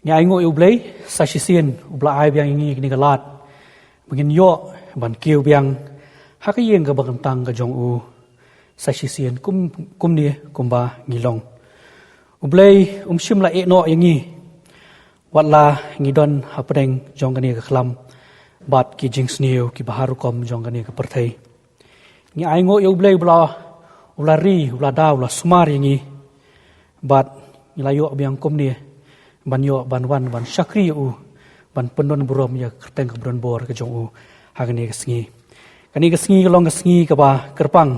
Ngai ngo ublei sasisian ubla ai biang ingi kini galat begin yo ban kiu biang hakayeng ga bagantang ga jong u sasisian kum ni kumba ngilong ublei shimla e no yangi watla ngidon hapdeng jong gani ga khlam bat ki jings niu ki baharu kom jong gani ga perthai ngai ngo ublei ubla ri ubla da ubla sumar yangi bat nilayo biang kum ni ban yo ban wan ban syakri u ban pendon burom ya kerteng ke bron bor ke jong u hagani kesngi kani kesngi long kesngi ke ba kerpang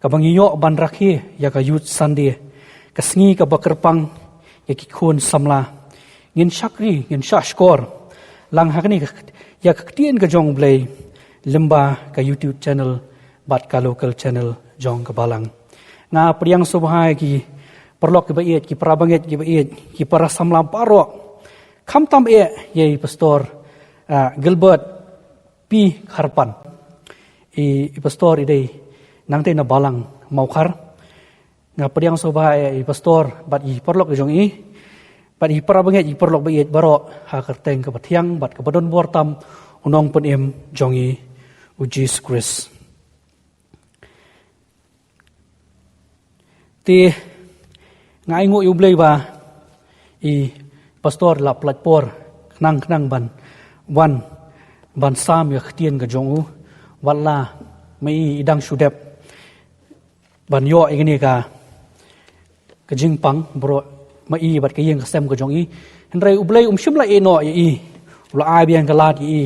ka bang yo ban rakhi ya ka yut sande kesngi ka ba kerpang ya ki khun samla ngin syakri ngin shashkor lang hagani ya ktien ke jong blai lemba ka YouTube channel bat ka local channel jong ke balang nga priang subhai ki perlok ki bait ki parabanget ki bait ki para samla paro kham tam ye pastor Gilbert P Kharpan pastor idei nangte na balang maukhar nga priang soba i pastor bat i perlok jong i bat i parabanget i perlok bait baro ha kerteng ke bathiang bat ke badon bortam unong pen em jong i Jesus Christ ti ngai ngo ublei ba i pastor la platpor knang ban sam ya ktien ga jong u walla mai idang shudep ban yo igni ka jingpang bro mai bat ka yeng kasem ga jong i henrai ublei shimla e no i ula ai biang galat i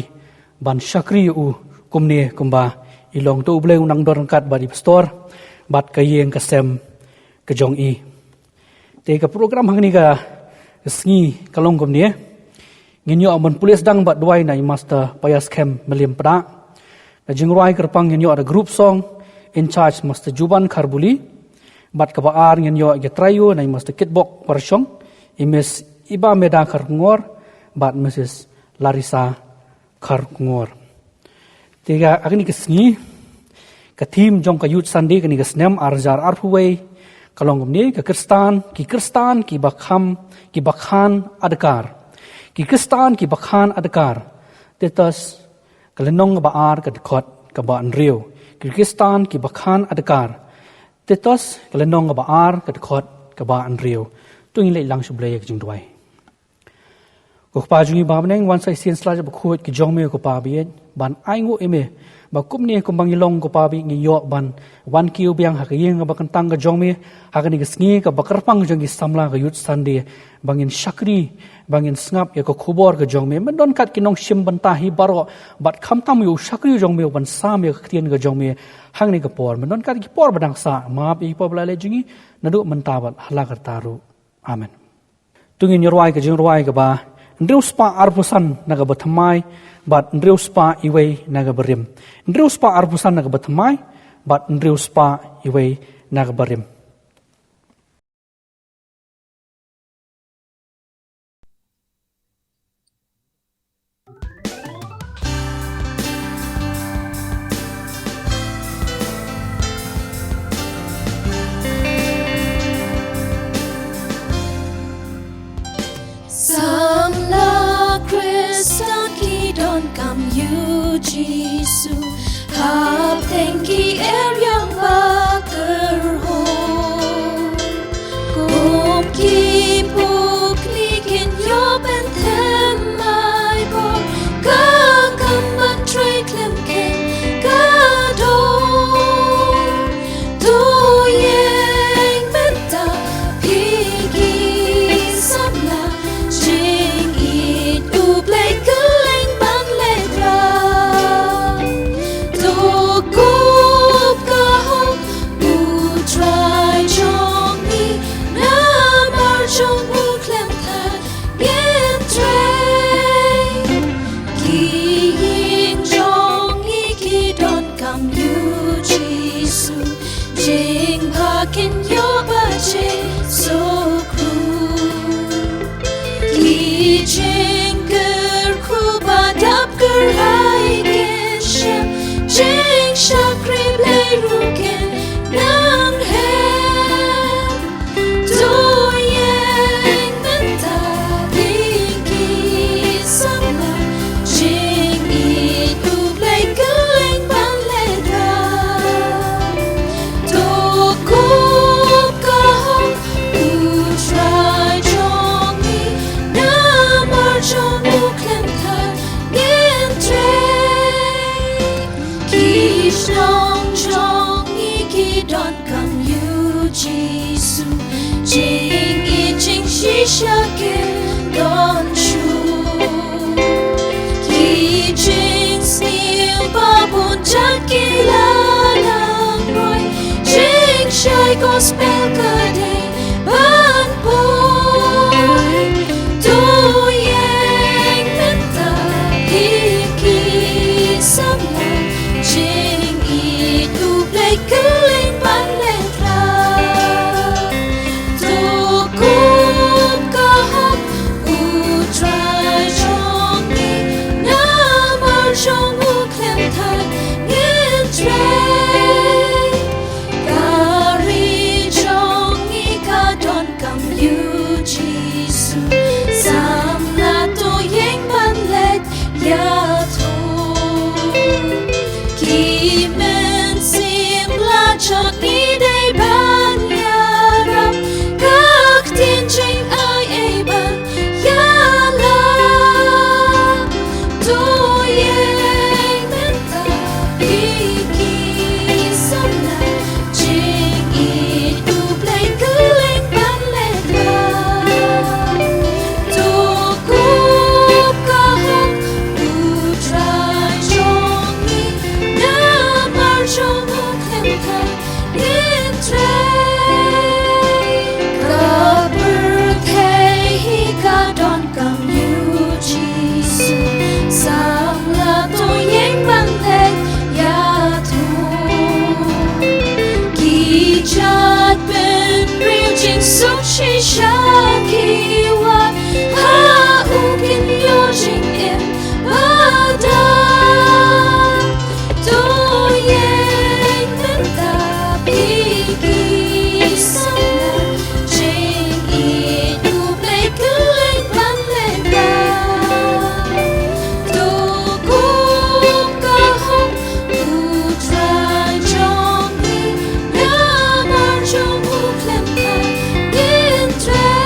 ban shakri u kumne kumba ilong to ublei unang dor kat ba di pastor bat ka yeng kasem ga jong i te ka program hangni ka sngi kalong gom ni nginyo amon pulis dang bat duai na master payas camp melim pada na jingruai kerpang nginyo ada group song in charge master Juban Kharbuli bat ka baar nginyo ge trayo na master kitbok parshong imes iba meda kharngor bat Mrs Larissa Kharngor te ga agni ka sngi ka team jong ka youth sunday kani ka snem arjar arhuwei kalong ni ke Kristan ki bakhan adkar ki Kristan ki bakhan adkar tetas kalenong baar ka khot ka ba anriu ki Kristan ki bakhan adkar tetas kalenong baar ka khot ka ba anriu tuing le lang sublay ek jing duai ko pa jungi ba neng wan sai sin sla ba khot ki jong me ko pa bi ban ai ngo eme ba kumni kumbang ilong ko pa bi ngi yo ban wan kiu biang ha kayeng ba kantang ga jongme ha kani gisngi ka bakarpang jong gi samla ga yut sande bangin shakri bangin snap ya ko khubor ga jongme men don kat kinong shim banta hi baro bat kham tam yu shakri jongme ban sam ya ktien ga jongme hang ni ga por men don kat ki por badang sa ma bi po bla le jingi nadu mentabat hala ga taru amen tungin yorwai ga jingwai ga ba ndrew spa arpusan naga bathamai bat ndrew spa iwei naga barim ndrew spa arpusan naga bathamai bat ndrew spa iwei naga barim Jisu hab tengki yang bakar ho kum ki puk likin yo ben temai bo ka kam ban trai klem ken ka do yeng benta pigi sabla jing it u play keleng ban ledra Can your budget so cruel? Kijinker kuba dapker haigesha, jing shakri play ruken nang hem. Do yeng menta shaken don shu ki jing sneal babon jakila nang boy jing shy gospel kade ban boy do yang menta iki samla jing itu play keling ban letra to kup kahap u try chong ni na mar chong u klem thai ngin tray kari chong ni ka don kam you jisu sam la to yang ban let ya to ki men sim la chot ni dei ban ya rap kak tin ching ai ai ban ya la to yang men ta iki sam la ching I tu play keling ban le la to kup kahak u try chong ni na mar chong u klem thai in tray ka birthday hi ka don kam you jisu sam la to yang ban le ya tu ki chat ben real jing so she shaki wa ha u kin yo jing in bada to yang men ta piki sana jing I tu play keling ban le la to kup kahap u try chong ni na mar chong u klem thai in tray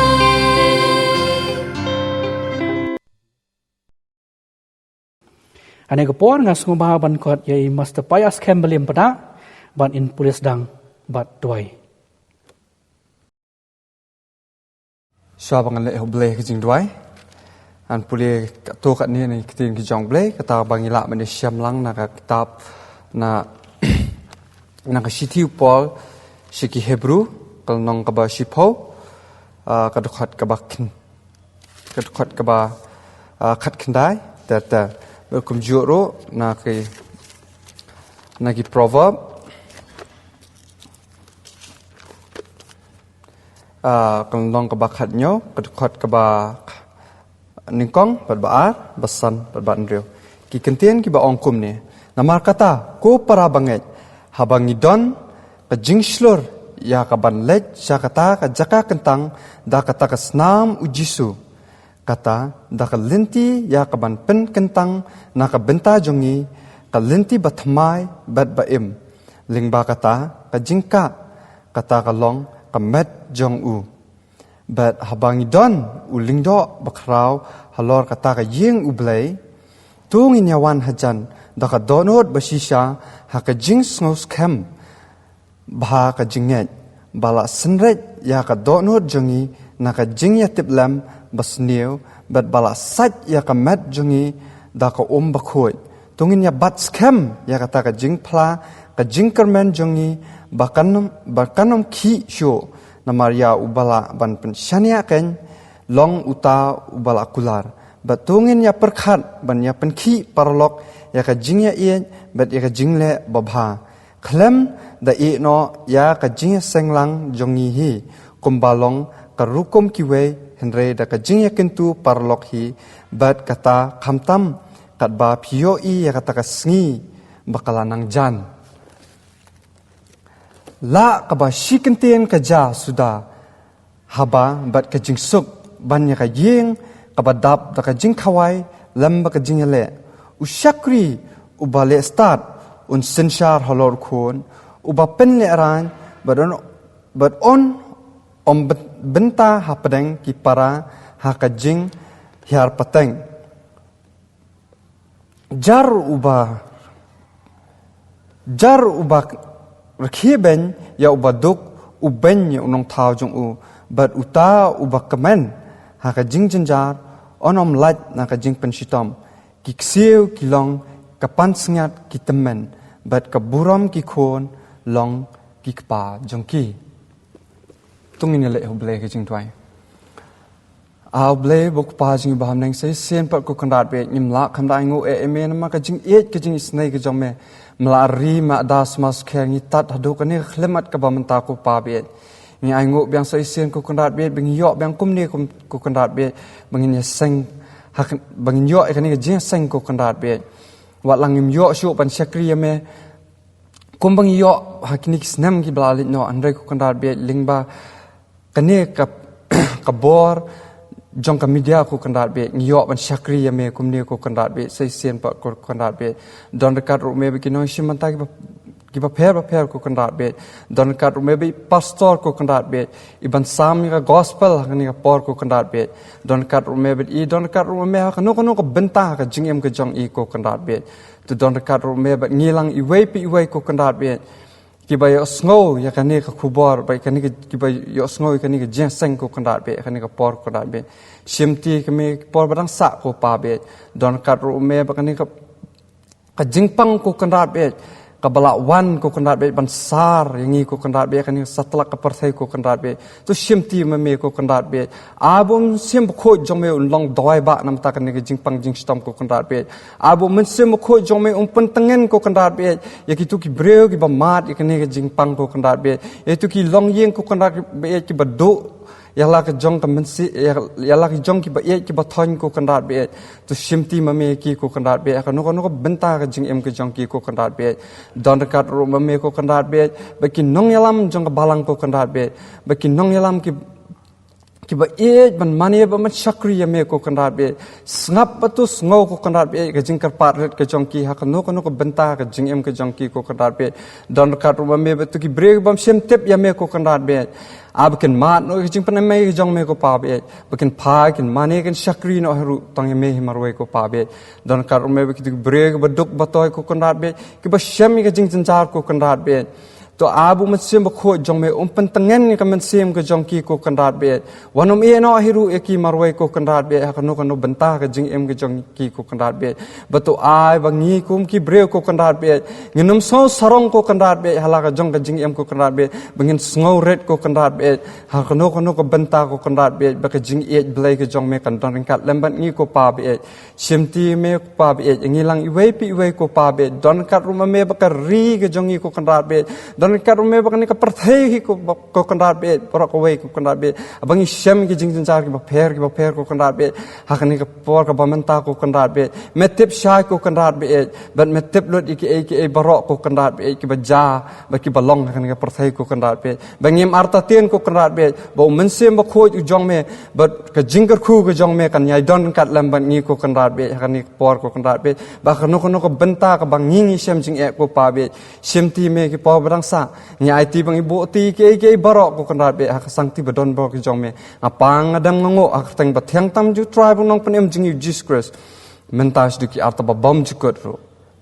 Ane ko por ngas ngubah ban kot yai Master Pius Campbellim pada ban in pulis dang bat doi. Syabang le hoble ke jing duai an puli to kat ni ni kitin ki jong ble kata bangila mani syam lang na ka kitab na na ka sitiu Paul siki Hebrew kal nong ka ba sipo ka dokhat ka bakin ka dokhat ka ba khat khandai ta kum juro na ki proverb kal nong ka ba khat nyo ka dokhat ka ba ningkong bat baar basan bat ban rio ki kentien ki ba ongkum ni namar kata ko para banget habangi don ka jingslur ya ka ban lech sya kata ka jaka kentang da kata ka snam ujisu kata da ka linti ya ka ban pen kentang na ka benta jongi ka linti batmai bat baim lingba kata ka jingka kata ka long ka met jong u bat habangi don ulingdo bakrau halor kata ka yeng ublay tung inyawan hajan da ka donot basisha ha ka jing ngos kem bah ka jinget bala senret ya ka donot jongi na ka jing ya tiplam basniu bat bala sat ya ka met jongi da ka bakhoi tungin ya bat skem ya kata ka jing pla ka jing kermen jongi bakanum ki sho na Maria ubala ban pensyania ken long uta ubala kular batungin ya perkhat ban ya penki parlok ya ka jing ya ie bat ya ka jing le babha klem da i no ya ka jing senglang jongi hi kumbalong ka rukum kiwe henre da ka jing ya kentu parlok hi bat kata khamtam kat ba phio i ya kata ka sngi bakalanang jan la ka ba shikentien ka ja suda haba bat ka jing suk ban ya ka yeng ka ba dap da ka jing khawai lam ba ka jing le ushakri ubale start un senshar halor khon uba pen le ran bat on om benta hapadeng ki para ha ka jing hiar pateng jar uba rakhiben ya uba duk uben ya unong thau jong u bat uta uba kamen haka jing jenjar onom laj naka jing penshitom ki ksiu ki long kapan sengat ki temen bat kaburam ki khon long ki kpa jongki tungin le hoble ki jing twai aw ble bok pa jing baham nang se sen pat ko kandat be nim la kham dai ngo e men ma ka jing et ka jing snai ka jong me mlari ma das mas kher ni tat hadu ka ni khlemat ka bam ta ko pa be ni ai ngo byang se sen ko kandat be bing yo byang kum ni ko kandat be bang ni seng hak bang yo e ka ni ka jing seng ko kandat be wat lang im yo shu pan shakri me kum bang yo hakini snam ki blalit no andre ko kandat be lingba kane ka kabor jong ka media ko kandat be ngiyo ban shakri ya me kumni ko kandat be sai sen pa ko kandat be don dekat ru me be kino shimanta ki ba pher ko kandat be don dekat ru me be pastor ko kandat be iban sam ka gospel ni ka por ko kandat be don dekat ru me be I don dekat ru me ka no ko benta ka jingem ka jong I ko kandat be tu don dekat ru me be ngilang I wei ko kandat be ki ba yo sngo ya kani ka khubor ba kani ki ba yo sngo kani ka jenseng ko kandat be kani ka por ko kandat be shimti kami por barang sa ko pa be don kat ru me ba kani ka jingpang ko kandat be ka bala wan ko kandat be ban sar yangi ko kandat be kani satlak ka parthai ko kandat be tu shimti me ko kandat be abum sim kho jong me long doi ba nam ta kani ka jingpang jingstom ko kandat be abum men sim kho jong me pen tengen ko kandat be ya ki tu ki breu ki ba mat kani ka jingpang ko kandat be ya tu ki long yeng ko kandat be ki ba do ya la ka jong ka mensi ya la ka jong ki ba ki ba thon ko kandat be tu shimti me ki ko kandat be ka no benta ka jing em ka jong ki ko kandat be don dekat ru me ko kandat be ba ki nong yalam jong ka balang ko kandat be ba ki nong yalam ki ba ban mani ba man shakri ya me ko kandat be snap patu sngo ko kandat be ka jing kar pat ret ka jong ki ha ka no ko benta ka jing em ka jong ki ko kandat be don dekat ru me ba tu ki break bam shem tep ya me ko kandat be abakin mat no jing pan me jong me ko pa be bakin pha kin mani kin shakri no haru tang me himarwe ko pa be don kar me ki break ba duk ba toy ko kandat be ki ba shem ka jing janjar ko kandat be to abu masim kho jong me pen tengen ka men sim ka jong ki ko kandat be wanom e no hiru e ki marwe ko kandat be ha no benta ka jing em ka jong ki ko kandat be bato ai ba ngi kum ki breu ko kandat be nginum so sarong ko kandat be hala ka jong ka jing em ko kandat be bangin sngow red ko kandat be ha no ko benta ko kandat be ba ka jing e blai ka jong me kan don kat lemban ngi ko pa be shimti me ko pa be ngi lang I wei ko pa be don kat ru me ba ka ri ka jong ki ko kandat be don kat rume ba kani ka parthai ko kandat be por ko wei ko kandat be abangi shem ki jing jar ki ba pher ko kandat be ha kani ka por ka bamenta ko kandat be metip shai ko kandat be ban metip lot ki barok ko kandat be ki ba ja ba ki balong kani ka parthai ko kandat be bangim arta tien ko kandat be ba mensem ba khoj u jong me ba ka jingar khu ko jong me kan yai don kat lamban ni ko kandat be kani por ko kandat be ba no ko benta ka bangingi shem jing e ko pa be shem ti me ki por barang sa nyai ti bang ibu ti ke barok ko kandat be ha sang ti badon bo ki jong me apang adang ngo ak tang ba thang tam ju try bu nong pen em jing you Jesus Christ mentas du ki arta ba bom ju kot ro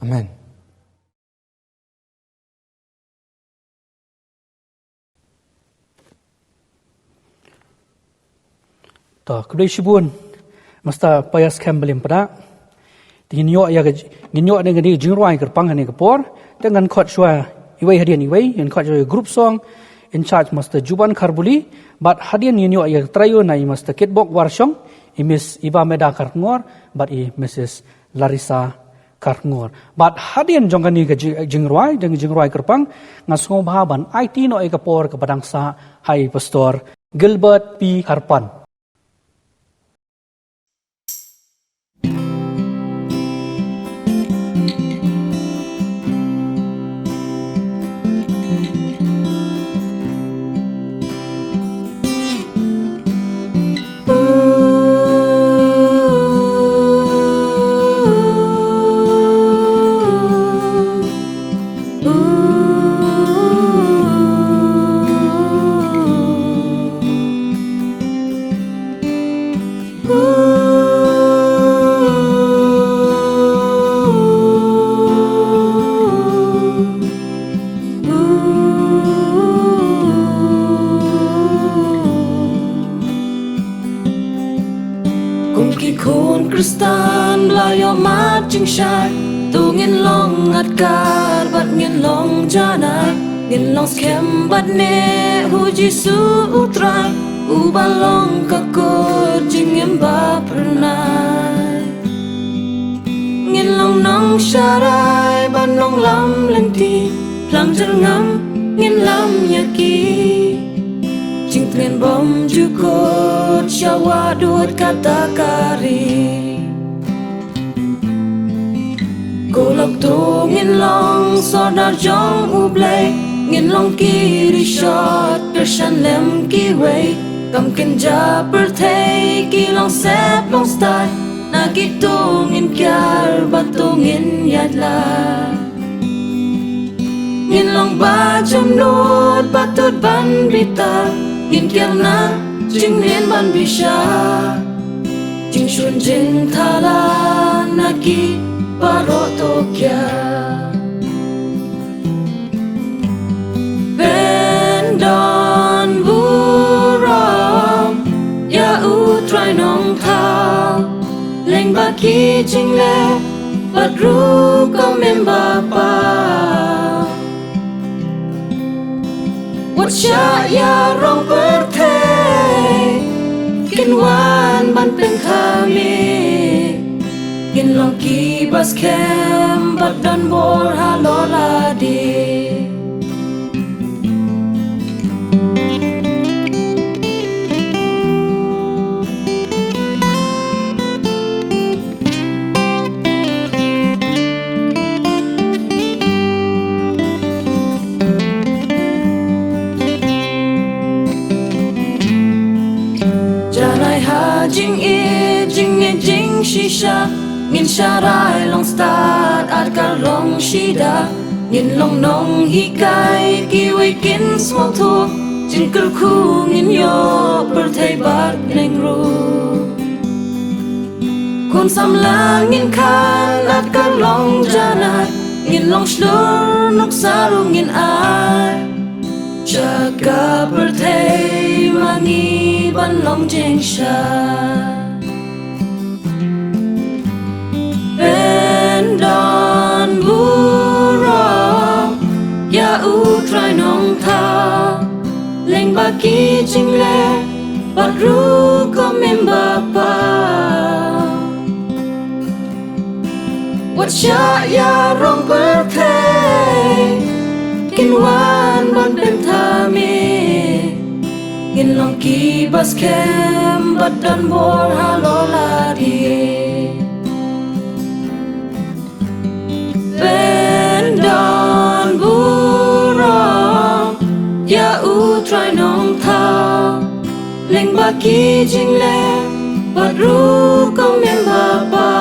amen ta kudai shibun masta payas kembelim pada tinyo ya ginyo ne gani jingroi kerpang ne kapor dengan khot shwa iwei hadian iwei in khot group song in charge master Juban Kharbuli but hadian ginyo ya trayo na master kitbok warshong imis iba meda karngor but I Mrs Larissa karngor but hadian jongani ga jingroi kerpang ngasong bahaban IT no e kapor ke padangsa hai pastor Gilbert P Karpan. chinh shai tu ngin long at kar bat ngin long jana ngin long skem bat ne hu jisu utrai u balong kakor jing ngim ba pernai ngin long nong sharai ban nong lam lenti lam jerngam ngin lam yaki jing tren bom jukot shawa duat kata kari Golok tu ngin long sodar jong ublay ngin long kiri shot pershan lem ki way kam kin ja per thay ki long sep long start na ki tu ngin kyar ba tu ngin yat la ngin long ba jom not ba tut ban bita ngin kyar na jing nien ban bisha jing shun jing thala na ki Paroto kya Bendon buram Ya utrai nong thao Leng baki jing le Badru ko memba pa Wat sya ya rong perthei Kinwan ban peng kami Gin long ki bas kem bat dan bor halola di Janai ha jing jing shisha Ngin sharai long start at kar long shida Ngin long nong hikai ki wei kin small talk Jin kar khu ngin yo per thai bat neng ru Kun sam la ngin kan at kar long janai Ngin long shlur nok saru ngin ai Jaga per thai mangi ban long jeng sha Bendon buram Ya utrai nong thao Leng baki jing le Badru ko memba pa Wat sya ya rong perthei Kinwan ban pen thami Ngin long ki bas kem Bat dan bor halola di Bendon buram Ya utrai nong thao Leng baki jing le Badru ko memba pa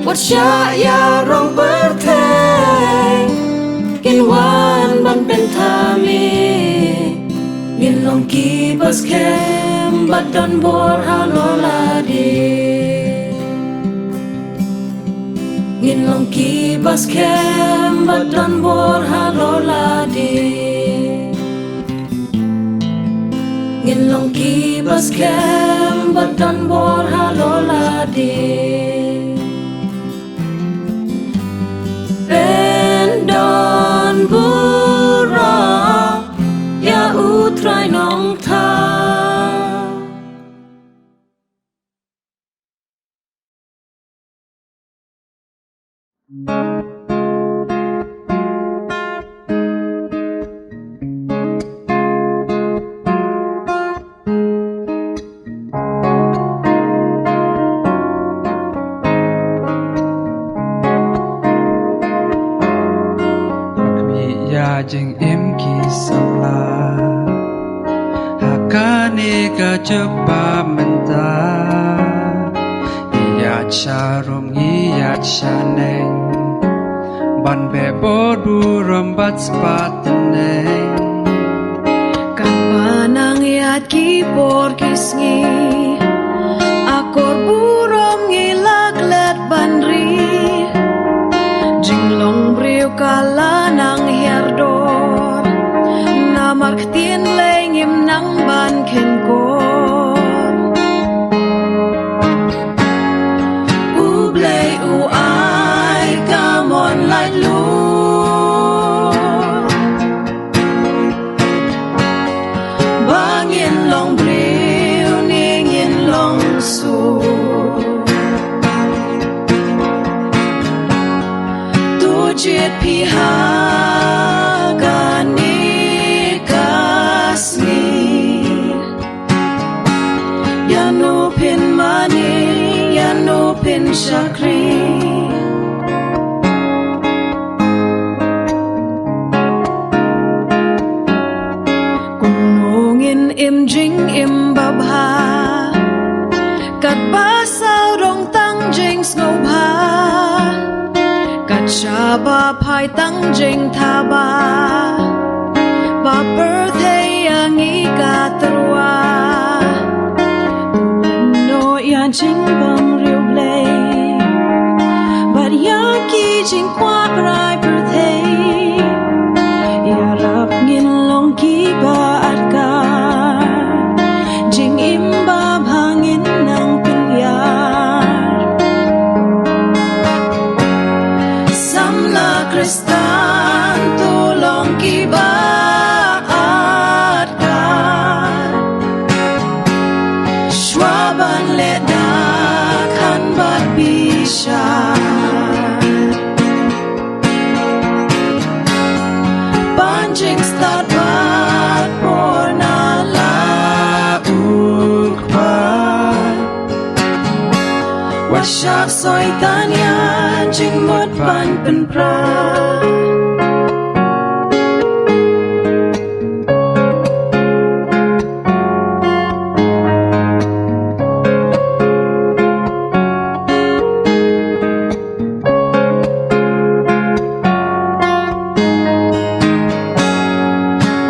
Wat sya ya rong perthei Kinwan ban pen thami Ngin long ki bas kem Bat dan bor halola di Ngin long ki bas kem bat dan bor halola di Ngin long ki bas kem bat dan bor halola di Bendon buram Ya utrai nong thao Jeng em ki samla Hakane ka cepa menta Iyat syarum iyat syaneng Ban bebo duram bat sepateneng Kan panang yat ki por kisngi Akor buram ngilak let banri Jinglong briu kalanang hiardor Namar ktien lengim nang ban kenkor pihagani kasni Yano pin mani Yano pin shakri Kunungin im jing im babha Kat basau rong tang jing snobha Kat shaba pai tang jing thaba Ba birthday yang ikatarwa No yan jing bang riu blay But yang ki jing kwa prai birthday Ya rap ngin long ki ba at ka Jing imba bhangin nang pinyar Samla Kristan tolong ki ba at ka Shwaban leda kan bat bisha Banjing start bat porna la ukba Wasyak soy tanya jing mot ban pen pra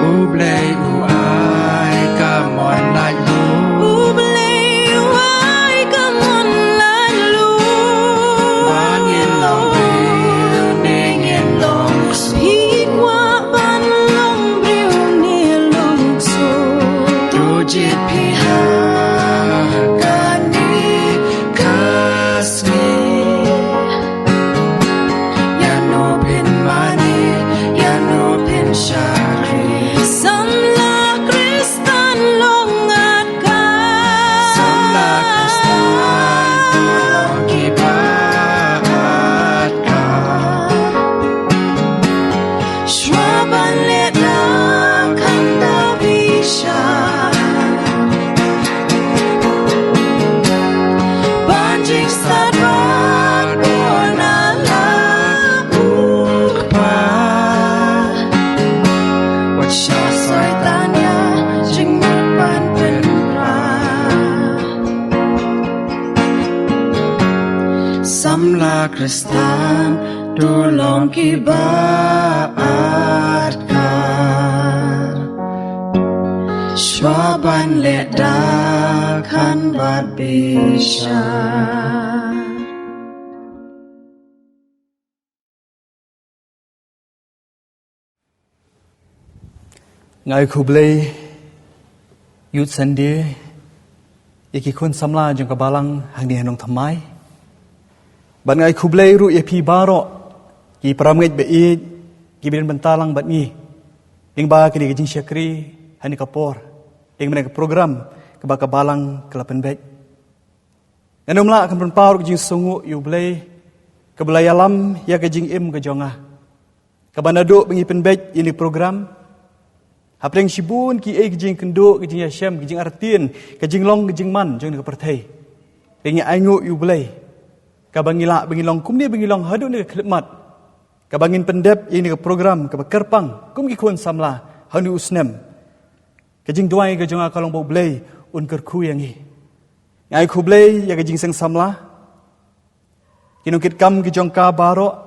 Ublay uay kamon lai lu Ublay uay kamon lai lu Bangin long briu ningin long su Hikwa ban long briu ni long su Tujit pihagani kasni Yano pin mani Yano pin shakri Samla Kristan longat ka Samla Kristan tolong kibat ka Shwaban leda kanda bisha Banjing sabat porna la ukba Wasyak Soy tanya jing mot ban pen pra Samla Kristan tolong kibat ka Shwaban leda kan bat bisha Ngai Kublai Youth Sunday Iki kun samla jong kabalang hang di hanong thamai Ban ngai Kublai ru epi baro Ki pramngait be i Ki bidan bentalang bat ni Ding ba kini kejing syakri Hani kapor Ding menang program Keba kabalang kelapan bet Nganom la akan berpaur kejing sungu Yublai Kebelai alam Ya kejing im kejonga Kabanaduk bengipen bet ini program Hapleng shibun ki kejing kendo kejing yashem kejing artin kejing long kejing man jong ke perthai. Dengi aingu Yublai. Kabangila bangilong kumni bangilong hadu ni khidmat. Kabangin pendep ini ke program ke kerpang kum ki kun samla hanu usnem. Kejing duai ke jong akalong Yublai un kerku yang hi. Ngai Kublai ya kejing seng samla. Kinungkit kam ki jong ka baro.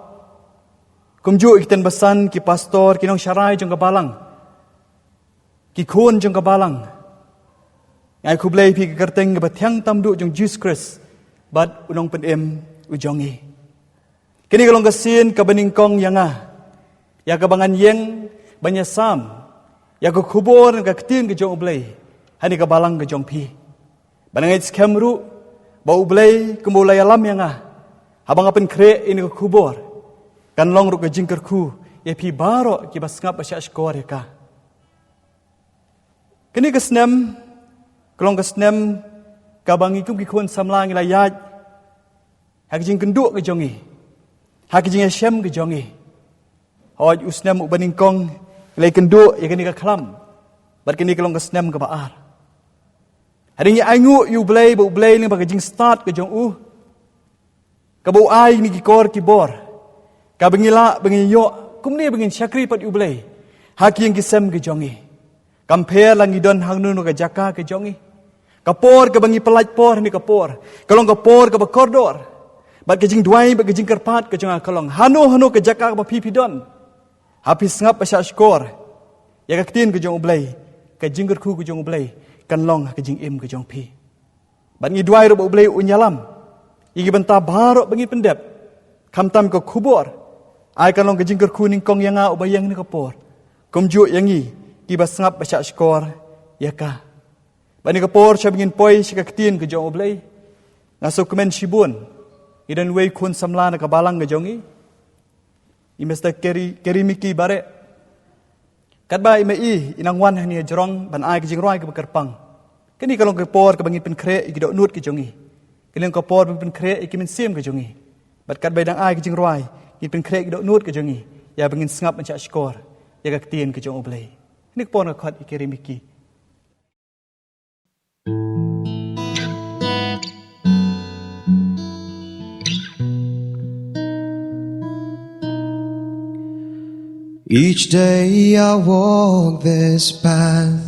Kumju ikten besan ki pastor kinong syarai jong kabalang. Ki kun jong kabalang. Ngai Kublai pi ke kerteng ke batiang tamdu jong Jesus Christ. Bat unong penem ujongi. Kini kalong kesin ke beningkong yang ya kabangan yeng banyak sam. Ya ke kubur ke ketin ke jong Ublai. Hani kabalang ke jong pi. Banangai skemru bau Ublai kembulai alam yang habang apen kre ini ke kubur. Kan long ru ke jingkerku ya pi baro ki basngap asya skor ya ka. Kini kesnem, kelong kesnem, kabangi kum kikun samlang ilayat, hakijing kenduk ke jongi, hakijing Hashem ke jongi, Hoj usnem ubaningkong ilay kendo ya kini ka klam. Bat kini kalong kasnem ka baar. Hari ni aingu yu blay bu blay ling bagajing start ke jong u. Ka bu ai ni kikor kibor. Ka bengila bengiyo kumni bengin syakri pat yu blay. Haki yang kisem ke jongi. Compare lang idon hang nu ka jaka ke jongi. Kapor ke bangi pelaj por ni kapor. Kalong kapor ke bakordor. Bat kejing duai bat kejing kerpat ke jong kalong. Hanu ke jaka ke pipidon. Habis ngap pasya skor. Ya kaktin ke jong ublay. Ke jinggerku ke jong ublay. Kan long ke jing im ke jong pi. Bat ngi duai ro ublay unyalam. Igi benta barok bangi pendep. Kamtam ke kubur. Ai kan long ke jinggerku ningkong yang ubayang ni kapor. Kumjuk yangi. Kibas ngap pasya skor. Ya ka. Bat ni kapor siya bingin poy siya kaktin ke jong ublay. Ngaso kemen shibun. Idan wei kun samla na kabalang ke jongi. Imesta keri miki bare. Kadba imai inangwan ni jerong ban ai ke jingroi ke bekerpang. Kini kalau ke por ke bangin pen kre iki dok nut ke jongi. Kini ko por pen kre iki men sim ke jongi. Bat kadba dang ai ke jingroi iki pen kre iki dok nut ke jongi. Ya bangin sngap mencak skor. Ya ka tien ke jong oblay. Ni por na khat ikeri miki. Each day I walk this path,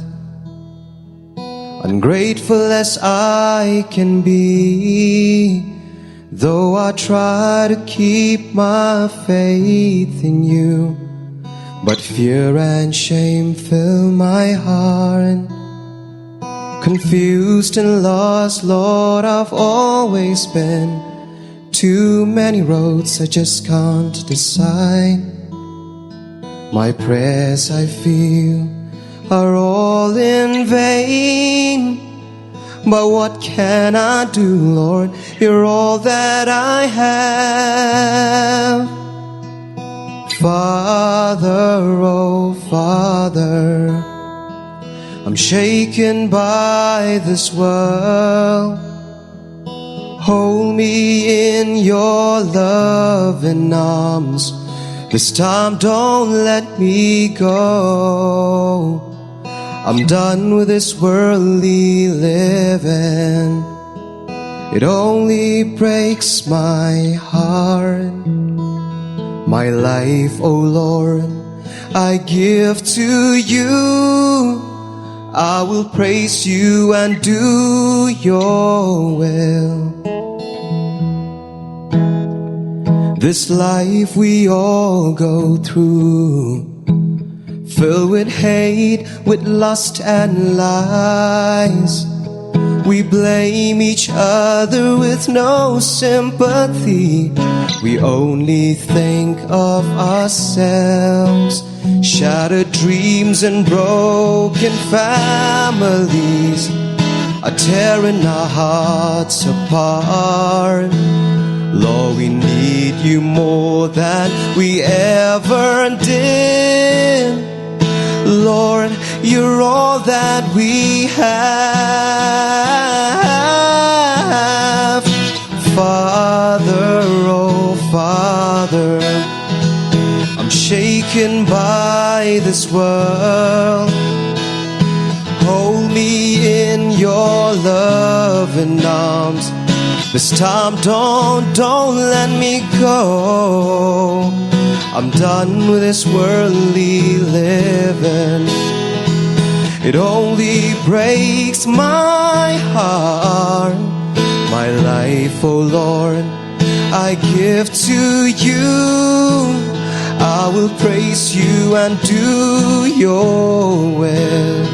ungrateful as I can be, though I try to keep my faith in you, but fear and shame fill my heart. Confused and lost, Lord, I've always been. Too many roads I just can't decide. My prayers I feel are all in vain. But what can I do, Lord? You're all that I have. Father, oh Father, I'm shaken by this world. Hold me in your loving arms. This time don't let me go. I'm done with this worldly living. It only breaks my heart. My life, oh Lord, I give to you. I will praise you and do your will. This life we all go through, filled with hate, with lust and lies. We blame each other with no sympathy. We only think of ourselves. Shattered dreams and broken families are tearing our hearts apart. Lord, we need you more than we ever did. Lord, you're all that we have. Father, oh Father, I'm shaken by this world. Hold me in your loving arms. This time don't let me go. I'm done with this worldly living. It only breaks my heart. My life, oh Lord, I give to you. I will praise you and do your will.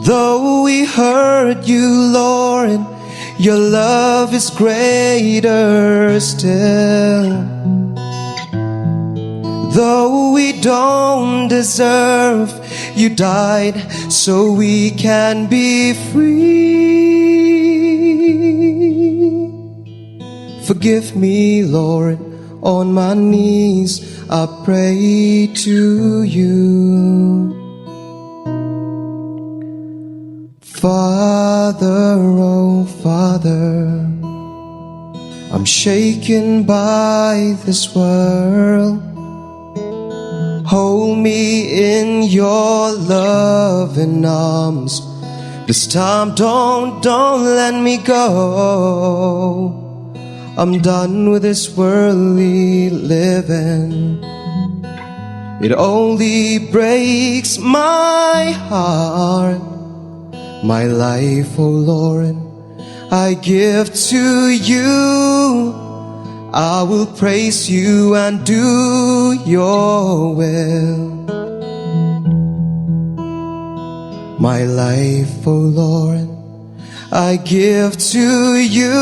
Though we hurt you, Lord, your love is greater still. Though we don't deserve, you died so we can be free. Forgive me, Lord, on my knees I pray to you. Father, oh Father, I'm shaken by this world. Hold me in your loving arms. This time don't let me go. I'm done with this worldly living. It only breaks my heart. My life, oh Lord, I give to you. I will praise you and do your will. My life, oh Lord, I give to you.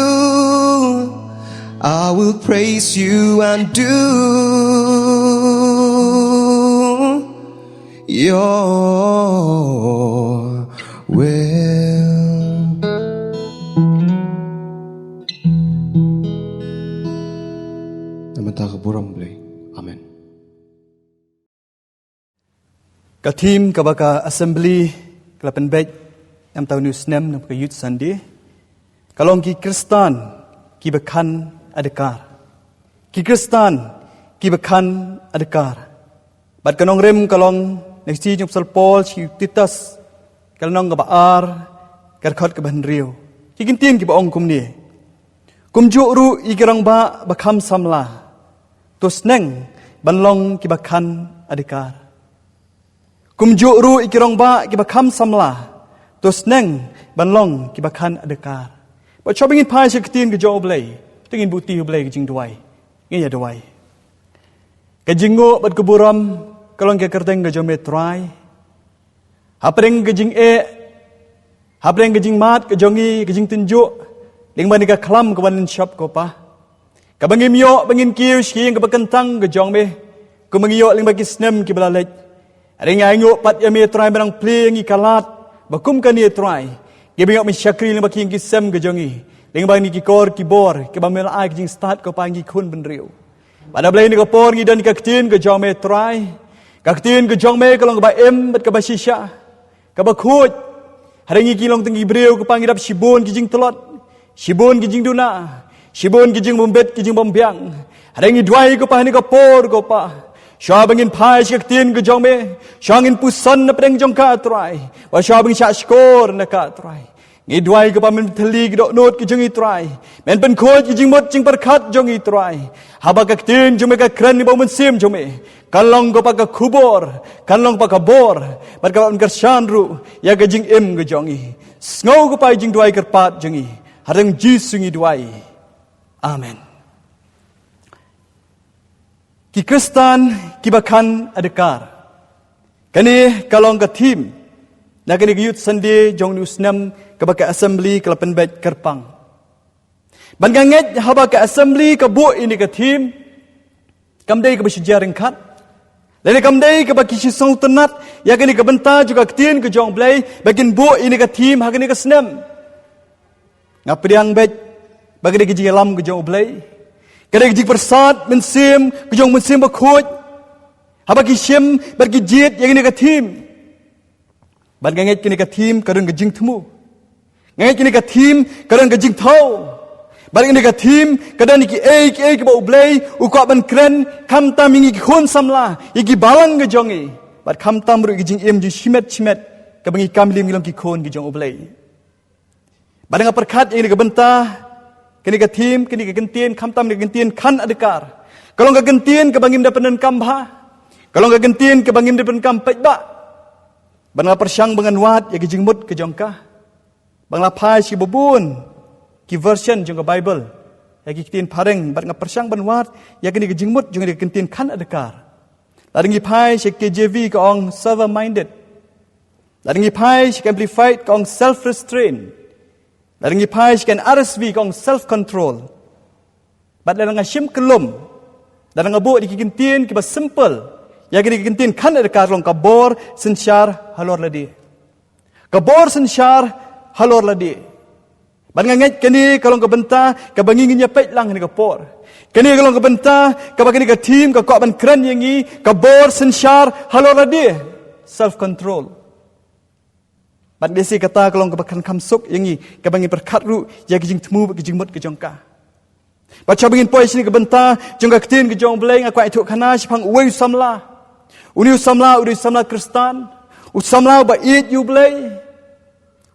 I will praise you and do your will. Nama buram boleh. Amen. Ka team ka baka assembly kelapan baik nam tahun Islam nam ka youth Sunday. Kalong ki Kristan ki bakan adekar. Ki Kristan ki bakan adekar. Bat kanong rem kalong nexti nyup sal Paul si Titus kalong ka baar karkhot ka ban riu. Ki kintin ki ba ong kum ni. Kum ju ru ikirang ba bakam samla. Tus neng banlong ki bakan adekar. Kum ju ru ikirang ba ki bakam samla. Tus neng banlong ki bakan adekar. Ba chobingin pai si kitin ke job lay. Tingin buti blay kijing duai. Ngaya duai. Kajingo bat kuburam kalong ke kerteng ke jome try. Hapreng kijing hapreng kijing mat ke jongi kijing tunjuk. Ling bani ka klam ke banin shop ko pa. Kabangim yo bangin kiu shing ke bakentang ke jong me. Kumangiyo ling bagi snem ki balalej. Ring aingo pat ya me try barang play ngi kalat. Bakum kan ye try. Gibingok mi syakri ling bagi ki sem ke jongi. Ling bang ni ki kor ki bor ke bamel ai kijing start ko pangi kun ben riu. Pada blay ni ko por ngi dan ka ktin ke jong me try. Ka ktin ke jong me kalong ba em bat ka ba shisha. Ka ba khut. Haringi kilong tengi briu ko pangi dap shibun kijing telot. Shibun kijing duna. Shibun kijing bombet kijing bombyang. Haringi duai ko pa ni ko por ko pa. Shwa bangin pai shak tin ke jong me. Shwangin pusan na preng jong ka try. Wa shwa bang syak skor na ka try. Ngi duai ke pa men theli ke dok not ke jong i try. Men pen khot ke jing mot jing perkhat jong i try. Haba ka tin jong me ka kran ni ba mun sim jong me. Kalong ko pa ka khubor, kalong pa ka bor. Bar ka ka shanru ya ke jing em ke jong i. Ngau ko pa jing duai kerpat jong i. Harang Jisu ngi duai. Amen. Ki Kristan ki bakan adekar. Kani kalong ka team. Na kani youth Sunday jong ni usnam ka baka assembly kelapan bet kerpang. Ban ganget haba ka assembly ka bu ini ka team. Kamdai ka bersejarah kat. Lain kamdai ka baki sisong tenat ya kani ka benta juga ketin ke jong blay bakin bu ini ka team ha kani ka snam. Ngapriang bet bagi ke jing alam ke jong blay. Kada ke jing persat mensim ke jong mensim bakut. Haba ki sim bagi jit ya kani ka team. Ban nganget kini ka team karun ka jing temu. Nganget kini ka team karun ka jing thau. Ban kini ka team kadan ki ke ba ublay ukwa ban kren kam tam ingi khon samla igi balang ka jongi. Ban kam tam ru ki jing em ji chimet ka bangi kam lim ngilong ki khon ki jong ublay. Ban nga perkhat ini ka benta kini ka team kini ka gentien kam tam ni gentien kan adekar. Kalau ka gentien ka bangim dapanan kambha. Kalau ka gentien ka bangim dapanan kam pekba. Bangla persyang bangan wat ya kijing mut ke jongkah. Bangla pai si bubun ki version jong Bible. Ya kitin pareng bangla persyang ban wat ya kini kijing mut jong kentin kan adekar. Laringi pai si KJV ka ong server minded. Laringi pai si amplified ka ong self restraint. Laringi pai si kan RSV ka ong self control. Bat larang shim kelum. Larang abu di kentin ki ba simple. Ya kini kentin kan ada karlong kabor sensyar halor ladi. Kabor sensyar halor ladi. Ban nganget kini kalong kabenta kabangingin nya pet lang ni kapor. Kini kalong kabenta kabagini ka team ka ban kran yangi kabor sensyar halor ladi. Self control. Ban desi kata kalong kabakan kamsuk yangi kabangi perkat ru ya kijing temu kijing mut kijongka. Baca bingin poi sini ke benta jong ka ketin ke jong beleng aku itu kana sipang uwe usamla. Uni usamla Kristan. Usamla ba it you belay.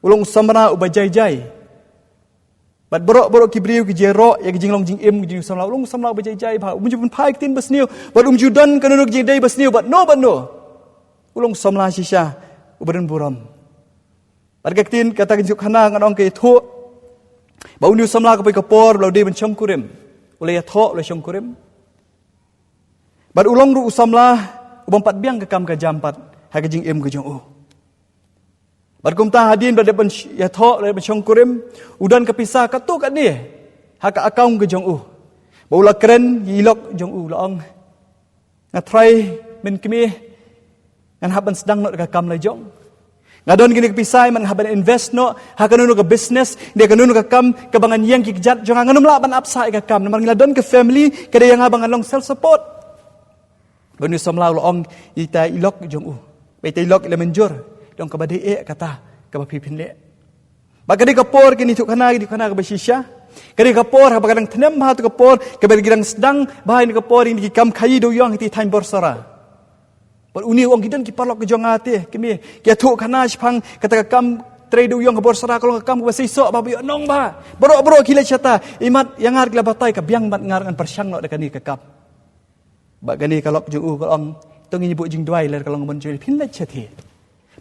Ulong usamra uba jai. Bat borok kibriu ki jero ya ki jinglong jing im ki jing usamla ulong usamla uba jai ba umju pun pai ketin basniu. Bat umjudan kanunuk jing dai basniu bat no. Ulong usamla sisha ubadan buram. Bat ketin kata ki kana ngadong ke itu. Ba uni usamla ka pai kapor lo de ben chom kurim. Ulay atho ulay chom kurim. Bat ulong ru usamla ubang pat biang ke kam ka jampat ha ka jing im ke jong Bat kumta hadin pada ben ya tho le ben chong kurim udan kepisah ka tu kat ni ha ka akaung ke jong ba ula keren yilok jong laong ngatrai men kemi ngan haban sedang nok ka kam le jong ngadon gini kepisah man haban invest no ha ka nunu ka business dia ka nunu ka kam ka bangan yang ki jat jong nganum la ban apsa ka kam namar ngadon ke family ka yang abang long self support banu samla laong ita ilok jong ba ita ilok le menjur dong ka bade kata ka ba pipin le bagadi kapor kini tu kana ka basisha kadi kapor ha bagadang tnem ha tu kapor ka bagidang sedang bahain kapor ini kam khayi do yong ti time borsara but uni wong gidan ki parlok ke jong ate kemi ki tu kana sipang kata ka kam trade do yong ka borsara kalau ka kam ka basisok ba bi nong ba bro kile chata imat yang har kila batai ka biang mat ngar kan persyang no dekani ka kam bagani kalok jong kalong tongi nyebut jing duai ler kalong mon jil pin le chati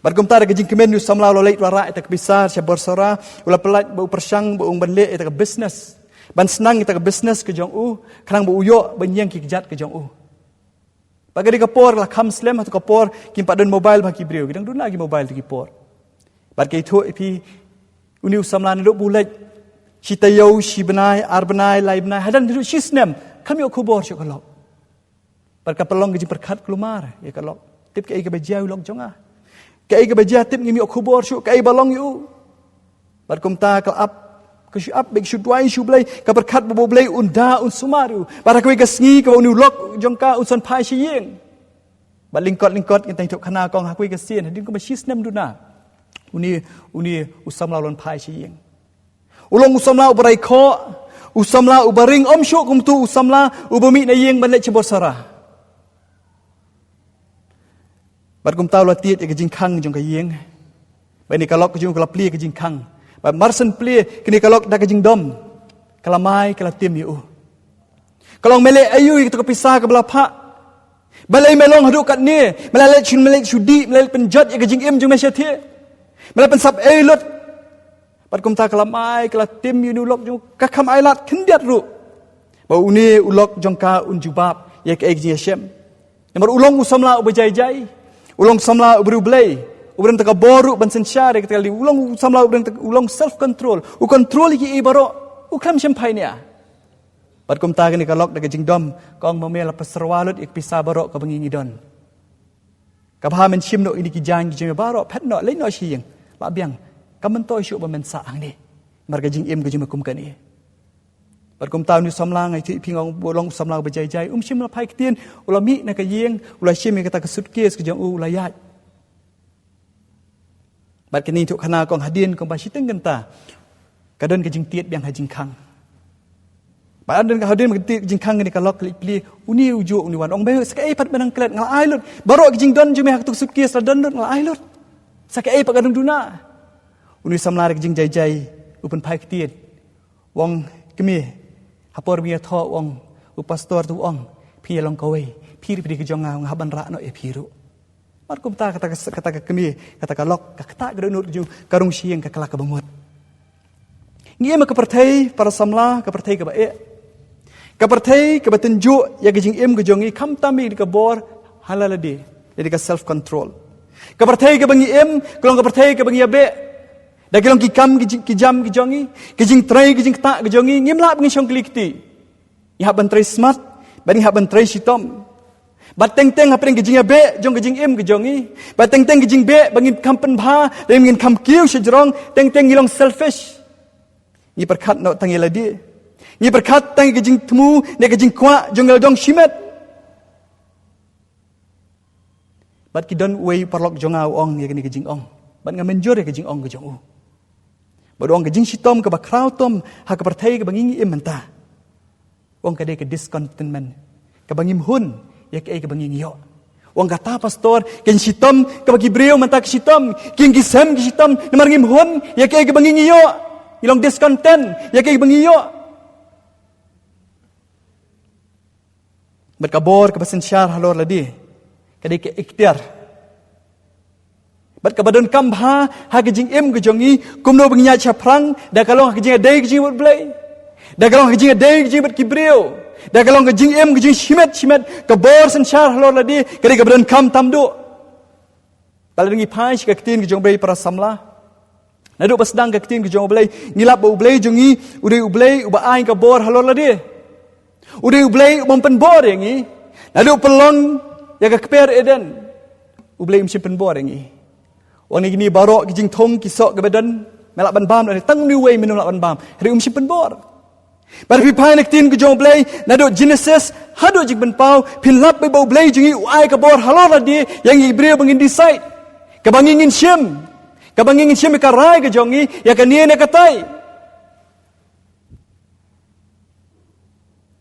Barkumtar ke jing kemen nu samla lo leit wara eta kebisar sia borsora ula pelat bau persyang bau benle eta ke business ban senang eta ke business ke jong kanang bau uyo benyang ki kejat ke jong bagadi kapor la kham slem atau kapor kim padon mobile ba ki breu gidang dun lagi mobile ti kapor bar ke itu pi uni samla nu bulet citayau si benai ar benai lai benai hadan du sisnem kami okubor syo kalok bar ka pelong ke jing perkhat kelumar ya kalok tip ke ke bejau lok jonga Kai ke bejatip ngimi okubor syuk kai balong yu. Barkum ta kal up ke syuk up beg syuk duai syuk blai ka berkat bo blai unda un sumaru. Bara kai kasngi ka unu lok jongka un son pai sying. Ba lingkot kita hidup kana kong hakui kasien hadin ko ba sisnem duna. Uni usam lawan pai sying. Ulong usam la ubarai kho usam la ubaring om syuk kum tu usam la ubami na yeng ban le cebor sarah. Barkum tahu lah tiat ke jing kang jong ka yeng. Ba ni kalok jong kala pli ke jing kang. Ba marsen pli kini kalok da ke jing dom. Kala mai kala tim yu. Kalong mele ayu itu kepisah ke belah pak. Balai melong haduk kat ni. Melalet syudi melalet penjat ke jing im jong Malaysia ti. Melalet pensap ailat. Barkum ta kala mai kala tim yu ulok jong kakam ailat kendiat ru. Ba uni ulok jong ka unjubab ya ke jing Hashem. Nomor ulong usamla ubajai-jai. Ulong samla ubru blay ubran taka boru ban sensyare ketika li ulong samla ubran ulong self control u control ki ibaro u klam sempai nia pat kum ta ni kalok daga jingdom kong mamela pasarwalut ik pisa baro ka bangi don ka ba men chim no ini ki jang ki jeng baro pet no le no sieng ba biang ka men toy syu ba men sa ang ni marga jing im ka jing kum kan ni pat kum ta ni samla ngai thi pingong bolong samla ba jai jai chim la pai kitien ulami na ka yeng ulai chim ka ta ka suitcase ka jang ulayat bat kini tu khana kong hadin kong ba siteng genta kadon ka jing tiet biang ha jing khang ba adon ka hadin ka tiet jing khang ni ka lok pli uni uju uni wan ong be sakai pat benang klet ngal ai lut baro ka jing don jume ha tu suitcase la don ngal ai lut sakai pat kadung duna uni samla ka jing jai jai upen pai tiet wong kemi hapor biya tho wong upastor tu wong pi long kowe pi ri ke jonga ng haban ra no e piru mar kum ta kata kemi kata kalok kata grenut ju karung sieng ka kala ka bangot ngie ma ka perthai para samla ka perthai ka ba e ka perthai ka batenju ya ge jing em ge jongi kham tami ka bor halaladi jadi ka self control ka perthai ka bangi em kolong ka perthai ka bangi abe da kilong ki kam ki jam ki jongi ki jing trai ki jing ta ki jongi ngim la bangi chong klikti ya ban trai smart bani ha ban trai sitom bateng teng ha pring ki jing be jong ki jing em ki jongi bateng teng ki jing be bangi kampen bha dem ngin kam kiu sejrong teng ngilong selfish ni perkat no tangi ladi ni perkat tangi ki jing temu ne ki jing kwa jongel dong shimet bat ki don wei parlok jonga ong ye ki jing ong bat ngamen jor ye ki jing ong ki jong Badong ke jing sitom ke bakrau tom ha ke pertai ke bangingi im mentah. Wang kadai ke discontentment. Kabangim hun, ya ke kabangim yo. Wang kata pastor, ken sitom kabagi brio mantak sitom, king kisem sitom, namarngim hun, ya ke kabangim yo. Ilong discontent, ya ke kabangim yo. Berkabor kepasen syar halor ladi. Kadai ke ikhtiar. Berkabadon kambha ha kejing im kejongi kumno benginya chaprang da kalong kejing adai kejing bot blai. Da kalong kejing adai kejing bot kibreo. Da kalong kejing im kejing shimet kabor sen syar halor ladi kadai kabadon kam tamdo. Paling pai ka ketin kejong blai para samla. Nadu pasdang ka ketin kejong blai ngilap bau blai jongi udai ublai uba ai kabor halor ladi. Udai ublai umpen bor yangi. Nadu pelong ya ka keper eden. Ublai simpen bor yangi. Orang ini barok kijing thong kisok ke badan melak ban bam dari tang new way minum lak ban bam hari simpen bor. Bar pi pai nak tin ke jong blai nado Genesis hado jing ban pau pilap be bau blai jingi uai ka bor halor ladi yang Ibreu bangin decide. Ka bangingin syem. Ka bangingin syem ka rai ke jongi ya ka nie ne katai.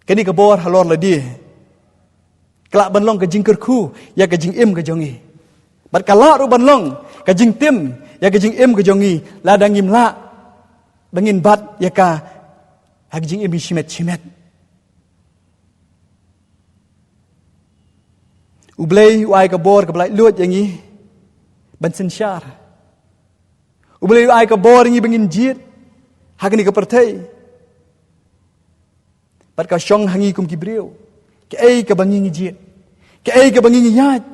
Kani ka bor halor ladi. Kelak ban long ke jing kerku ya ka jing im ke jongi. Bat kalak ru ban long kajing tim ya kajing im kejongi ladang imla bangin bat ya ka kajing im shimet ublei wai ka bor ka blai lut yangi ban sin syar ublei wai ka bor yangi bangin jit hakni ka pertai bat ka syong hangi kum kibreu ke ai ka bangin jit ke ai ka bangin yat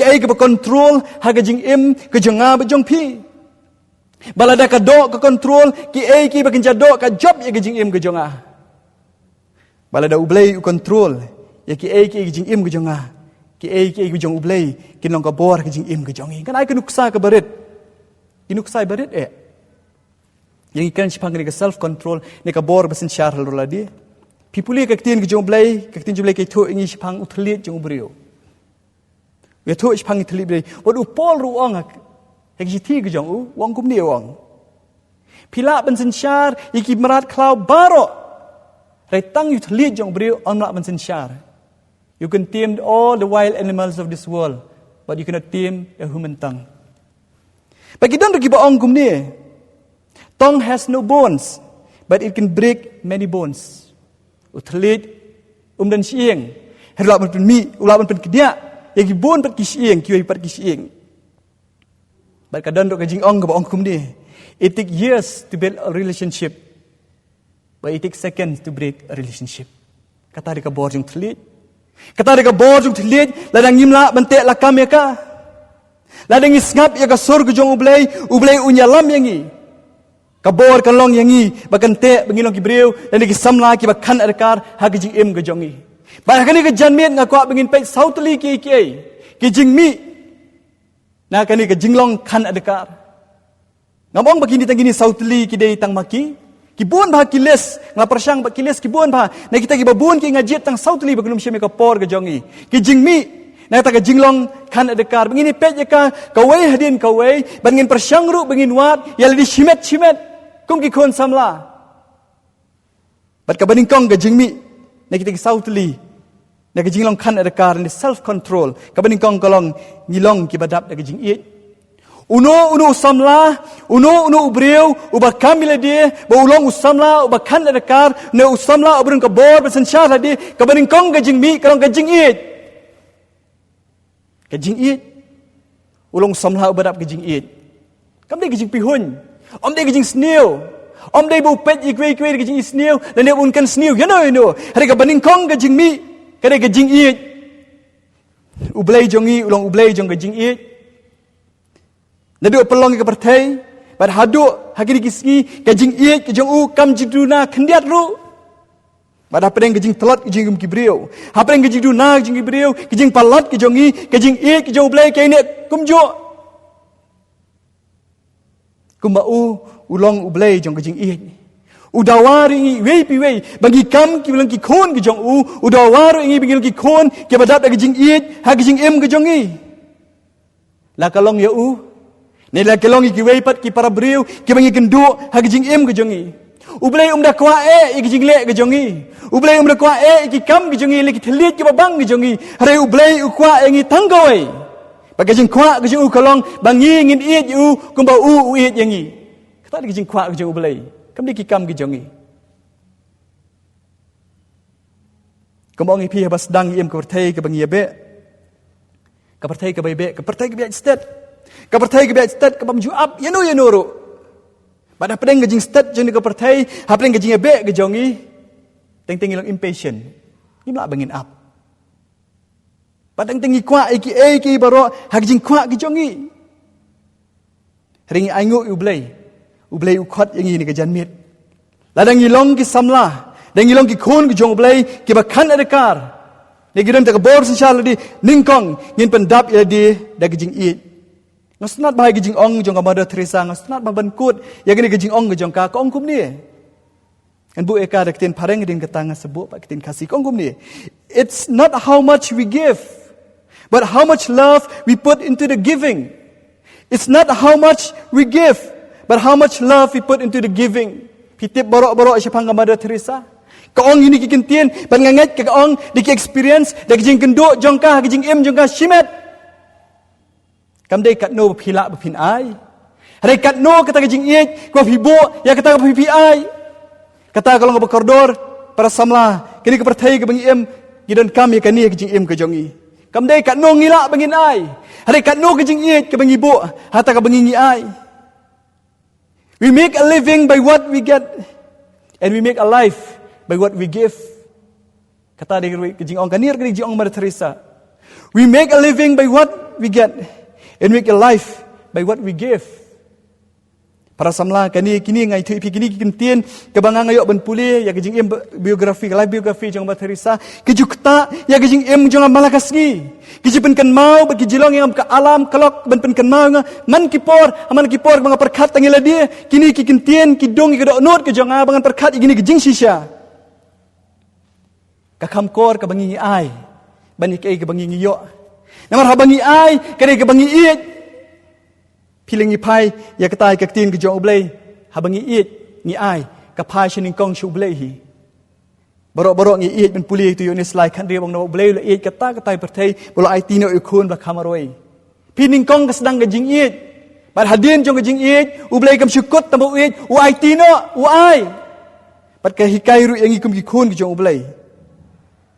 Kaya ke kontrol haga jing im ke jonga bejong pi. Balada ka do ke kontrol ki ai ki bakin jado ka job ya ke jing im ke jonga. Balada ublei u kontrol ya ki ai ki jing im ke jonga. Ki ai ki jong ublei kin long ka bor ke jing im ke jongi. Kan ai ke nuksa ke barit. Inuksa barit Yang ikan sipang ni ke self control ni ka bor besen syar halur ladi. Pipuli ke tin ke jong ublei ke tin jong ublei ke thu ingi sipang utlit jong ubrio. Ya tu ich panggil telip dari. Waduh pol ruang ak. Yang jiti ke jong wang kum dia wang. Pilak bensin syar iki merat klau barok. Rai tang you telip jong beriu on merat bensin syar. You can tame all the wild animals of this world, but you cannot tame a human tongue. Bagi dan bagi baong kum ni. Tongue has no bones, but it can break many bones. Utelit dan sieng. Herlak ben mi, ulak ben kedia. Yang ibon pat kisieng, kiwai pat kisieng. Berkadang dok kajing ong ke baong kum ni. It take years to build a relationship, but it take seconds to break a relationship. Kata dia ke bor jung telit. Kata dia ke bor jung telit, ladang ngimla bentek lakam ya ka. Ladang isngap ya ka sur ke jong ublei unyalam yangi. Kabor kan long yangi, bakan te bangilong kibreu dan ki samla ki bakan adakar ha kajing im ke jongi. Bahkan ni ke janmit ngaku bangin pek sautli ki jing mi. Nah kan ni ke jinglong kan adakar. Ngabong begini tangini sautli ki dei tang maki. Ki buon bah kiles ngapar syang ba kiles ki buon bah. Na kita ki babun ki ngajit tang sautli bagunum syame ka por ke jongi. Ki jing mi. Na ta ke jinglong kan adakar. Begini pek ya ka kawai hadin kawai bangin persyang ru bangin wat ya ladi shimet. Kum ki kon samla. Bat ka baning kong ke jing mi. Na kita ki sautli. Na ke jinglong kan adakar ni self control. Ka baning kong kolong ngilong ki badap na ke jing it. Uno usamla, uno ubreu, uba kamila dia, ba ulong usamla, uba kan adakar, na usamla ubrun ka bor besen syar ladi, ka baning kong ka jing mi, kalong ka jing it. Ka jing it. Ulong usamla ubadap ka jing it. Kam dia ka jing pihun. Om dia ka jing snew. Om dia bu pet ikwe ka jing snew, dan dia unkan snew. You know. Hari ka baning kong ka jing mi, ka dia ka jing it. Ublay jongi, ulong ublay jong ka jing it. Nadu pelong ke pertai, pada haduk hagi dikiski kajing iet kajing kam jiduna kendiat ru. Pada pedeng kajing telat kajing kibriu. Hapeng kajing duna kajing kibriu, kajing palat kajongi, kajing iet kajing ublay kaya ini kumjo. Kumbau ulong ublay jong kajing iet. Udawari ingi wei pi wei bagi kam ki bilang ki kon kajong udawaru ingi bilang ki kon ki badap kajing iet ha kajing em kajongi. La kalong ya Nila kelong ki weipat ki para beriu ki bangi kenduk ha jing em ke jongi. Ublay dah kuat iki jinglek ke jongi. Ublay dah kuat iki kam ke jongi leki telit ke babang ke jongi. Hari ublay kuat ngi tanggoi. Bagi jing kuat ke jing kolong bangi ngin iet u kumba u iet yangi. Kata ke jing kuat ke jing ublay. Kam leki kam ke jongi. Kumba ngi pi habas dang iem ke pertai ke bangi be. Ke pertai ke bebe, ke pertai ke biak stat. Ke pertai ke biak stat ke bamju up yanu ro. Pada pedeng gejing stat jeng ke pertai, hapeng gejing ebe ke jongi, teng-teng ilang impatient. Ni melak bangin up. Pada teng-teng kuat iki baro hagejing kuat ke jongi. Ring aingu ublay ukot yang ini ke janmit. Ladang ilong ki samlah, dang ilong ki khun ke jong ublay ki bakan adakar. Ni gidan tak bor sensal di ningkong ngin pendap ya di da gejing it. Ngasnat bahai gejing ong jong ka Mother Teresa, ngasnat baban kut ya gini gejing ong jong ka ong kum ni. Kan bu eka dak tin pareng din ketang sebut pak tin kasih ong kum ni. It's not how much we give, but how much love we put into the giving. It's not how much we give, but how much love we put into the giving. Pitip borok-borok siapang ka Mother Teresa. Kaong ini kikintien, ban nganget ke kaong di experience dak gejing kenduk jong ka gejing im jong ka shimet. Kam day kat no bapila bapin ai. Hari kat no kata gejing iet, ko hibo ya kata pipi ai. Kata kalau ngapa koridor para samla, kini ke pertai ke bangi em, gidan kami kani gejing em ke jongi. Kam day kat no ngila bangin ai. Hari kat no gejing iet ke bangi bo, hata ke bangi ngi ai. We make a living by what we get, and we make a life by what we give. Kata dia gejing ong kanir ke gejing ong Mother Teresa. We make a living by what we get, and make a life by what we give. Para samla kini ngai tu ipi kini kintien kebangang ayok ben pulih ya gejing em biografi live biografi jong Mother Teresa kejukta ya gejing em jong malakasni kejipen kan mau bagi jilong yang ke alam kelok ben pen kan mau man kipor bang perkat tangila dia kini kintien kidong ke dok ke jong bangan perkat gini gejing sisya kakam kor ke bangi ai ban ke bangi yo namar habangi ai kare ke bangi iet piling ipai ya ketai ke tin ke jong ublay habangi iet ni ai ka pai shining kong shu ublay hi borok-borok ngi iet ben puli tu yonis lai kan dia bang no ublay le iet kata ketai pertai bola ai tino ikun ba kamaroi pining kong ke sedang ke jing iet bar hadin jong ke jing iet ublay kam syukut tambu iet u ai tino u ai pat ke hikai ru yang ikum ki kun ke jong ublay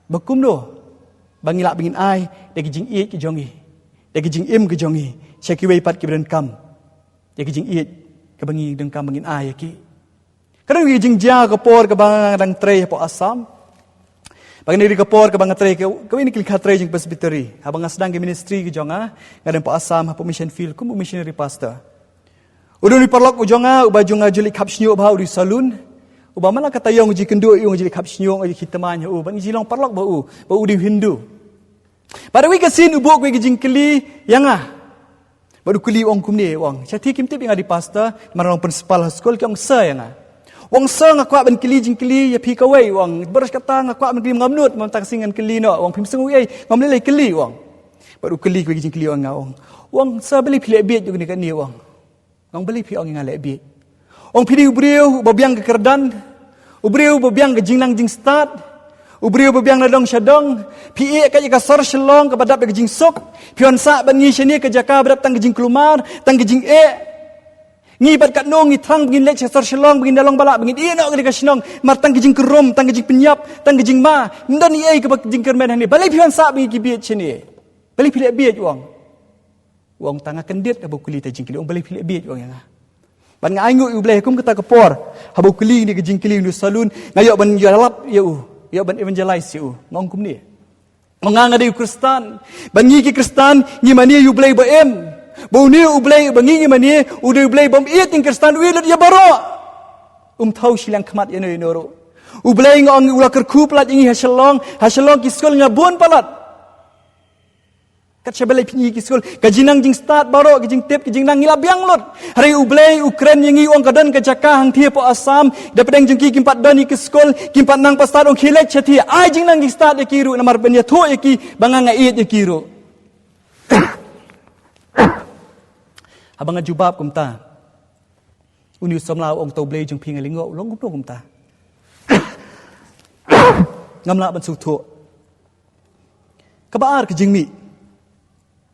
bakum do bangilak bingin ai dagi jing iet ke jongi dagi jing im ke jongi syaki wei pat ke ben kam dagi jing iet ke bangi deng kam bangin ai ki kadang wi jing ja ke por ke bang dang tre po asam bang ni ke por ke bang tre ke ini klik tre jing presbytery abang sedang ke ministry ke jonga ngadeng po asam po mission field kum missionary pastor udun ni parlok ujonga ubajunga juli kap snyo ba uri salon ubama la kata yong ji kendu yong ji kap snyo ji hitamanya ban jilong parlok ba di Hindu. Pada wi kasin ubok wi gejing keli yang baru keli wong kumni wong chati kim tip yang di pastor marang principal school ki wong sa yang wong sa ngakwa ben keli jing keli ya pi kawai wong beres kata ngakwa ben keli ngamnut mentang singan keli no wong pim sengu ai ngamle keli wong baru keli wi gejing keli wong sa beli pilek biet juga ni kan ni wong beli pi ong ngalek biet wong pidi ubriu babiang ke kerdan ubriu babiang ke jingnang jing start ubriu babiang nadong syadong pi ka ka sor shlong ka badap ke jing sok pion sa ban ngi sheni ke jaka badap tang ke jing kelumar tang ke jing ngi bat kat nong ngi thang begin lek sor shlong begin dalong balak begin no ke shnong mar tang ke jing kerom tang ke jing penyap tang ke jing ma ndan i ke jing kermen hani balai pion sa begin ki biet sheni balai pilek biet wong tang kendit abu kuli ta jing kili wong balai pilek biet wong yang ban ngaingu ubleh kum kata kepor habu kuli ni ke jing kili nu salun ngayok ban yalap ya ban evangelize you ngong kum ni manganga de Kristen ban ngi ki Kristen ngi mani you blay ba em bo ni ublay bangi ngi mani ude ublay bom iet ing Kristen wi lut ya baro thau silang khmat ya no ro ublay ngong ula kerku plat ngi hasalong ki skol ngabun palat kat sebelai pinyi ki skol kajinang jing start baro jing tip jing nang ngila biang lot hari ublay Ukraine yang ngi ong kadan ke jaka hang thia po asam dapedeng jing ki kimpat doni ki skol kimpat nang pastar ong khilet chathi ai jing nang jing start ya kiru namar ben ya tho ya ki banganga iet ya kiru abang jubab kumta Uni samla ong tau blei jong pi ngai lingo long kum kum ta. Ngamla ban su thu. Ka baar ke jing mi.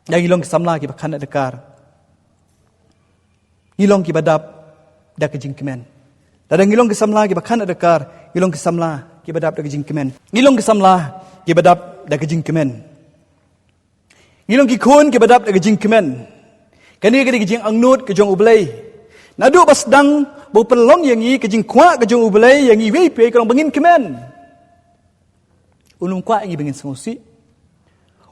Yang ilong samla ki bakhan adakar. Ilong ki badap dak jing kemen. Dadang ilong ke samla ki bakhan adakar, ilong ke samla ki badap dak jing kemen. Ilong ke samla ki badap dak jing kemen. Ilong ki khon ki badap dak jing kemen. Kani ke jing angnut ke jong ublei. Nadu bas dang bau pelong yang i ke jing kwa ke jong ublei yang i wei pe krong bangin kemen. Ulum kwa yang i bangin sengusi.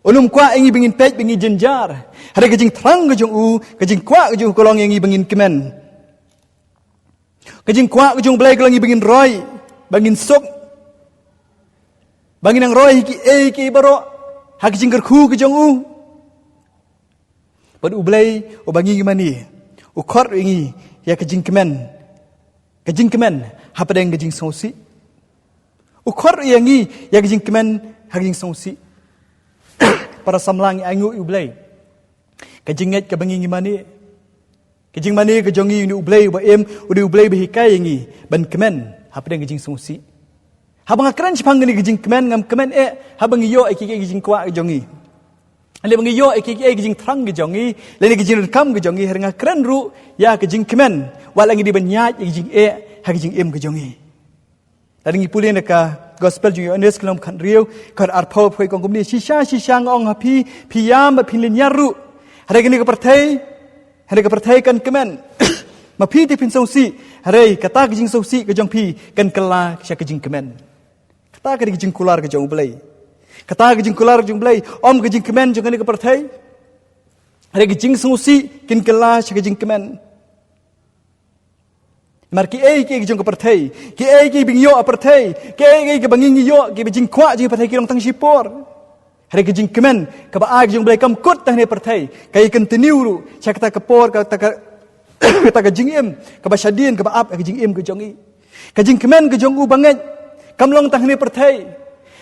Ulum kwa yang i bangin pej bangin jenjar. Hari ke jing terang ke jong u, ke jing kwa ke jong kolong yang i bangin kemen. Kajing kuak kajung belai kalau ngi bangin roy, bangin sok, bangin ang roy ki baro, hak kajing kerku kajung u. Pada ublay o bangi gimani, o kor ingi ya kajing kemen, hapa deng kajing sausi. O kor yangi ya kajing kemen hak kajing sausi. Para samlang angu ublay, kajing nget kabangi gimani. Kajing mani kajongi ni ublay ba udi ublay bihikai yangi ban kemen hapa deng kajing sausi. Habang akran sipang ni kajing kemen ngam kemen habang iyo kajing kwa kajongi. Ale bang iyo kajing terang kajongi, leni kajing rekam kajongi heringa kran ru ya kajing kemen walang di banyat kajing kajing kajongi. Dari ngipulin deka gospel jungi ones kelam kan riau kar arpau phoi kong kumni shisha ngong hapi piyam ba pilin yaru. Hari kini kepertai hari kepertai kan kemen. Mapi ti pin sausi, hari kata kajing sausi kajong pi kan kela sya kajing kemen. Kata kajing kular kajong ublay. Kata kajing kular kajong ublay, om kajing kemen jong kani kepertai. Hari kajing sausi kan kela sya kajing kemen. Mar ki kajong kepertai, ki bing yo apertai, ki banging yo ki bing kwa jing pertai ki long tang sipor. Hari kajing kemen ka ba kajong ublay kam kut tah ne pertai, kai continue ru sya kata kepor kata kajing ka ba syadin ka ba ap kajing kajong i. Kajing kemen kajong u banget, kamlong tah ne pertai.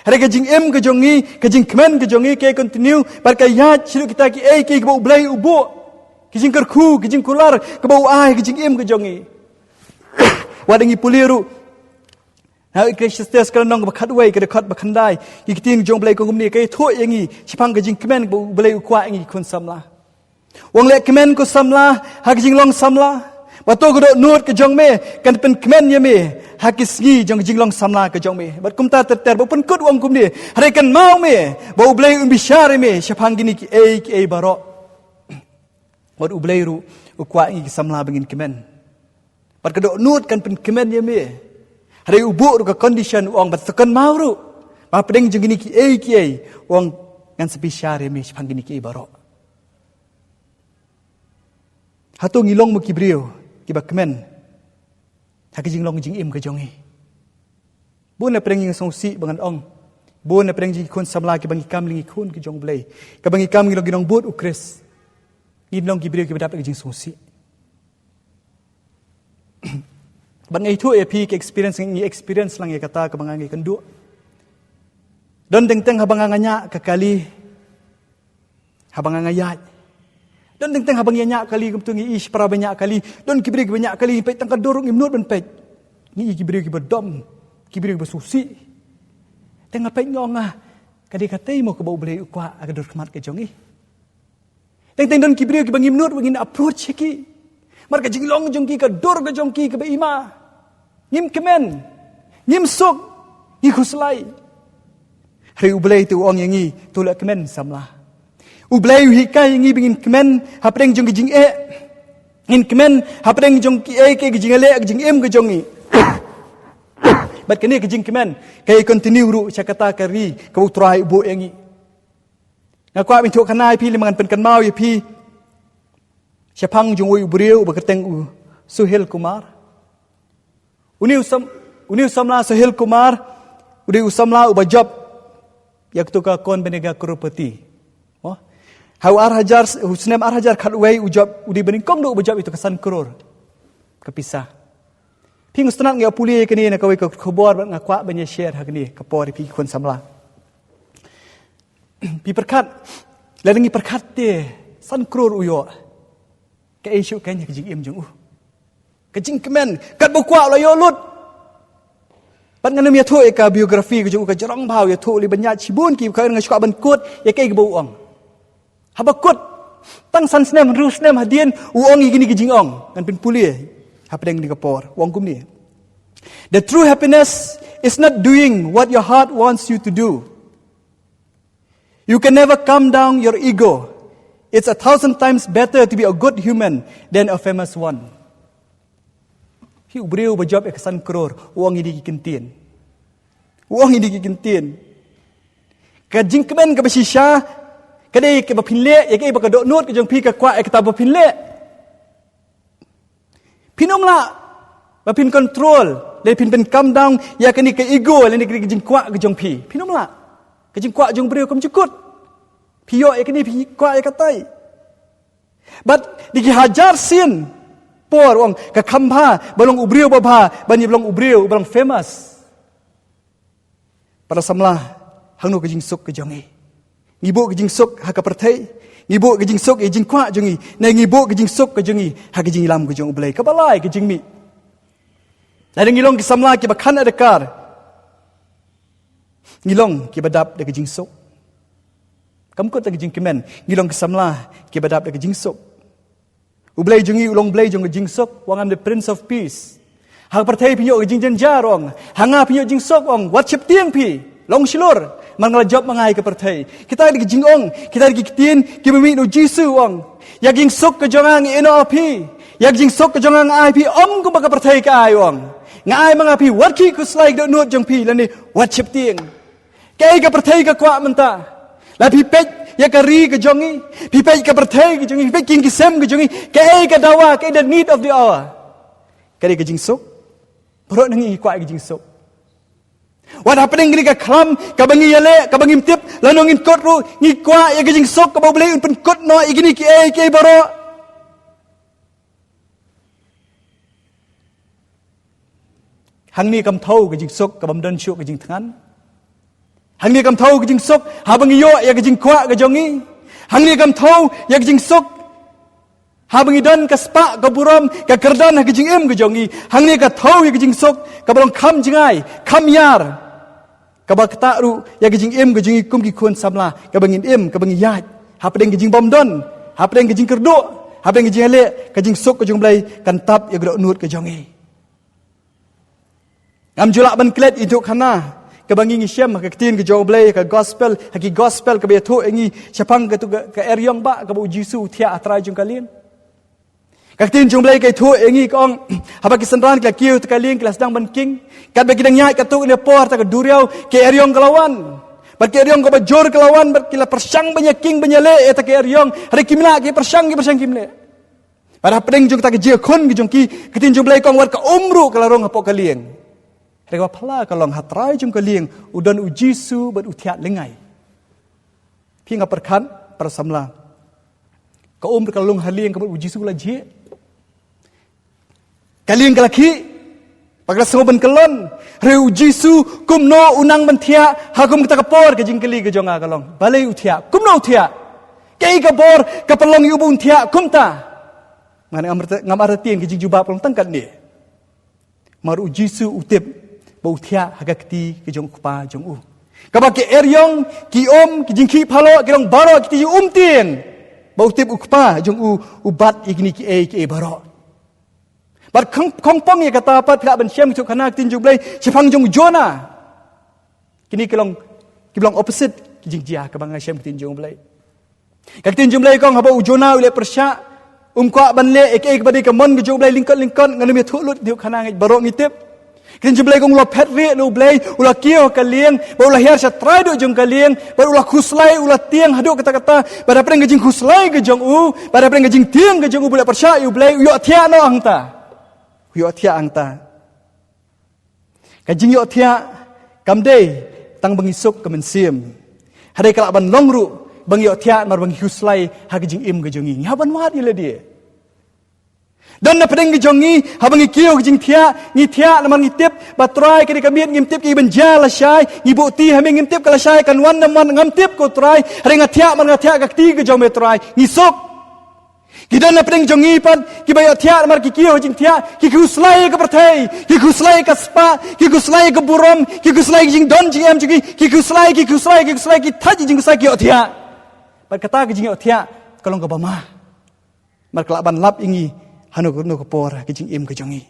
Hari kajing kajong i, kajing kemen kajong i kai continue par kai yat silu kita ki ka ba ublay ubo. Kajing kerku, kajing kular ka ba ai kajing kajong i. Wadangi puliru. Hai Kristus kalau nong bakat wei ke dekat bakandai, ikitin jong belai kong ni kai tho yangi sipang kajing kemen belai ukwa yangi kun samla. Wong lek kemen ko samla, hak jing long samla. Bato ko nut ke jong me kan pen kemen ye me, hak isgi jong jing long samla ke jong me. Bat kum ta ter bo pen kut wong kum ni. Hari kan mau me, bo belai bishare me sipang gini ki baro. Bat belai ru ukwa yangi samla bangin kemen. Bat ko nut kan pen kemen ye me. Hari ubuk ke condition uang bertekan mauru. Apa deng jeng gini ki uang ngan spesial remi sepang gini ki barok. Hatu ngilong mo kibrio kiba kemen. Hak jing long jing ke jongi. Bu na preng yung songsi bangan ong. Bu na preng jing kun samla ki bangi kam lingi kun ki jong blay. Ka bangi kam ngilong ginong but ukres. Ngilong kibrio kiba dapat jing songsi. Bangai tu ki experience lang kata ke bangai kendu. Don teng habang nganya kekali habang ngayat. Don teng habang nganya kali kumtungi ish para banyak kali. Don kibri banyak kali pe tangka dorong imnut ben pe. Ni kibri ki bedom, kibri besusi. Teng pe ngonga kadi katai mo ke bau belai ukwa aga dorkmat ke jongi. Teng don kibri ki bang imnut bangin approach ki. Marka jinglong jongki ka dor ka jongki ka ima. Ngim kemen. Ngim sok. Ngi khuslai. Hari ublay tu ong yangi tulak kemen samlah. Ublay hikai yangi bingin kemen hapreng jongki jing ngin kemen hapreng jongki ke jing le jing ka jongi. Bat kene ke jing kemen kay continue ru syakata kari ka utrai bu yangi. Ngakwa min tu kanai pi limangan pen kan mau ya pi. Siapang jung ui beriau berketeng Suhil Kumar. Uni usamla Suhil Kumar. Udi usamla ubajab. Yak tuka kon benega kurupati. Oh, hau arhajar husnem arhajar khatway ujab udi beningkong do ubajab itu kesan kurur. Kepisah. Ping ustanat ngia puli kini nak kawai khobor ngakwa banya share hakni kapor pi kon samla. Pi perkat lalengi perkat te san kurur uyo. Ka isu kanya kajing jung jing kemen kat bukwa la yo lut pan ngana mi thu ka biografi ke ju ka jarang bau ya thu li banya chibun ki ka ngai shka ban kut ya kai ke bau ong habakut tang san snem ru snem hadien uong igini ke jing ong kan pin puli hapdeng ni kapor wong kum ni. The true happiness is not doing what your heart wants you to do. You can never calm down your ego. It's 1,000 times better to be a good human than a famous one. Hiu beriu berjawab kesan kror, uang ini kikintin. Uang ini kikintin. Kajing kemen ke besisha, kadai ke bapinle, ya ke bakadok not ke jong pi ke kwa ke tab bapinle. Pinomla, bapin control, le pin calm down, ya ke ni ke ego, le ni ke jing kwa ke jong pi. Pinomla. Kajing kuat jong beriu kum cukut. Piyok ek ni kuat ek katai. But dihajar sin por wong ke khampa balong ubriu baba bani balong ubriu balong famous. Pada samlah hangno kajing sok ke jongi. Ngibu kajing sok ha ka perthai. Ngibu kajing sok e jing kuat jongi. Na ngibu kajing sok ke jongi ha kajing ilam ke jong ublai. Kabalai kajing mi. Ladang ngilong ke samlah ke bakhan adakar. Ngilong ki badap de jing sok. Kamkut de jing kemen, ngilong kesamlah ki badap de jing sok. Ublai jungi ulong blai jong jing sok, wang am the prince of peace. Hang perthai pinyo jing janjar ong, hanga pinyo jing sok ong, wat chip tiang pi, long silur, mangal job mangai ke perthai. Kita de jing ong, kita de kitien ki bemi no jisu ong. Ya jing sok ke jongang eno api, ya jing sok ke jongang ai pi om ko baka perthai ka ai ong. Ngai mangapi wat ki ku slai de nut jong pi lani wat chip tiang. Kaya ka perthai ka kwa menta. La pipet ya kari ke jongi. Pipet ka perthai ke jongi. Pipet king kisem ke jongi. Kaya ka dawa. Kaya the need of the hour. Kaya ka jingsok. Perut nangi kwa ka jingsok. What happening gini ka klam. Ka bangi yale. Ka bangi mtip. Lanongin kot ru. Ngi kwa ya ka jingsok. Ka bawa pen kot no. Igini kaya baro. Hang ni kam thau ka jingsok. Ka bamdan syuk ka jing tangan. Hang ni kam thau ke jing sok ha bang yo ya ke jing kwa ke jongi. Hang ni kam thau ya ke jing sok ha bang don ka spa ka buram ka kerdan ha ke jing em ke jongi. Hang ni ka thau ya ke jing sok ka balong kham jingai kham yar ka ba ta ru ya ke jing em ke jongi kum ki khon samla ka bangin em ka bangi yat ha pedeng ke jing bom don ha pedeng ke jing kerdo ha pedeng ke jing ale ka jing sok ke jong blai kan tap ya gro nut ke jongi. Am julak ban klet itu khana kebangi ngisyam ka ketin ke joblay ka gospel haki gospel ka beto engi chapang ka tu ka eryong ba ka bu jisu thia atra jung kalin ka ketin joblay ka thu engi kong haba ki sanran ka kiu ta kalin kelas dang ban king ka be kidang nyai ka tu ne por ta ka duriau ke eryong kalawan bar ke eryong ka ba jor kalawan bar kila persang banya king banya le eta ke eryong hari kimna ke persang kimle pada pedeng jung ta ke je khon ki jung ki ketin joblay kong war ka umru kalarong hapo kalien. Reka pala kalong hatrai jum kalieng udan ujisu ber utiat lengai. Pinga perkan persamla. Ka kalong halieng ka ber ujisu la je. Kalieng kalaki pagla soban kalon re ujisu kumno unang bantia hakum kita kapor ke jingkeli ke jonga kalong. Balai utia kumno utia. Kei kapor kapalong ubun tia kumta. Ngana ngamartien ke jingjuba pelong tangkat ni. Mar ujisu utip bau tia hagakti ke jong kupa jong u. Kaba ke eryong ki om ki jingki phalo ke rong baro ki ti tieng. Bau tip ukpa jong u ubat igni ki e baro. Bar kong pong ya kata apa tidak ban syam tu kana tin jong blai chepang jong jona. Kini kelong ki bilang opposite ki jingjia ke bang syam tin jong blai. Kak tin jong blai kong haba ujona ule persya kwa ban le ek badi ke mon ke jong blai lingkon nganu me thulut diu kana ngai baro ngitip. Kin jumlai kong ulah petri lu blai ulah kio kalieng ulah hiar satrai do jong kalieng ulah khuslai ulah tiang hadu kata-kata pada preng gejing khuslai ke jong u pada preng gejing tiang ke jong u boleh persya u blai yo atia no angta yo atia angta kajing yo atia kamdei tang bangisuk ke mensim hadai kalak ban longru bang yo atia mar bang khuslai ha gejing im ke jongi ngaban wat ile dia. Dan na pedeng jongi habang ikiyo jing thia ngi thia lamar ngitip batrai ke kamiet ngimtip ki benja la syai ngibu ti hame ngimtip kala syai kan wan naman ngamtip ko trai ring athia man athia ka ti ke jong metrai ngisok Kita nak pedang jongi pan, kita bayar tiap mar kita hujung tiap, kita uslai ke pertai, kita uslai ke spa, kita uslai ke buram, kita uslai jing don jing am juga, kita uslai kita taj jing uslai kita tiap. Berkata ke jing tiap, kalau ke bama, mar kelaban lap ingi, hanu ke por, ke jing im ke jongi.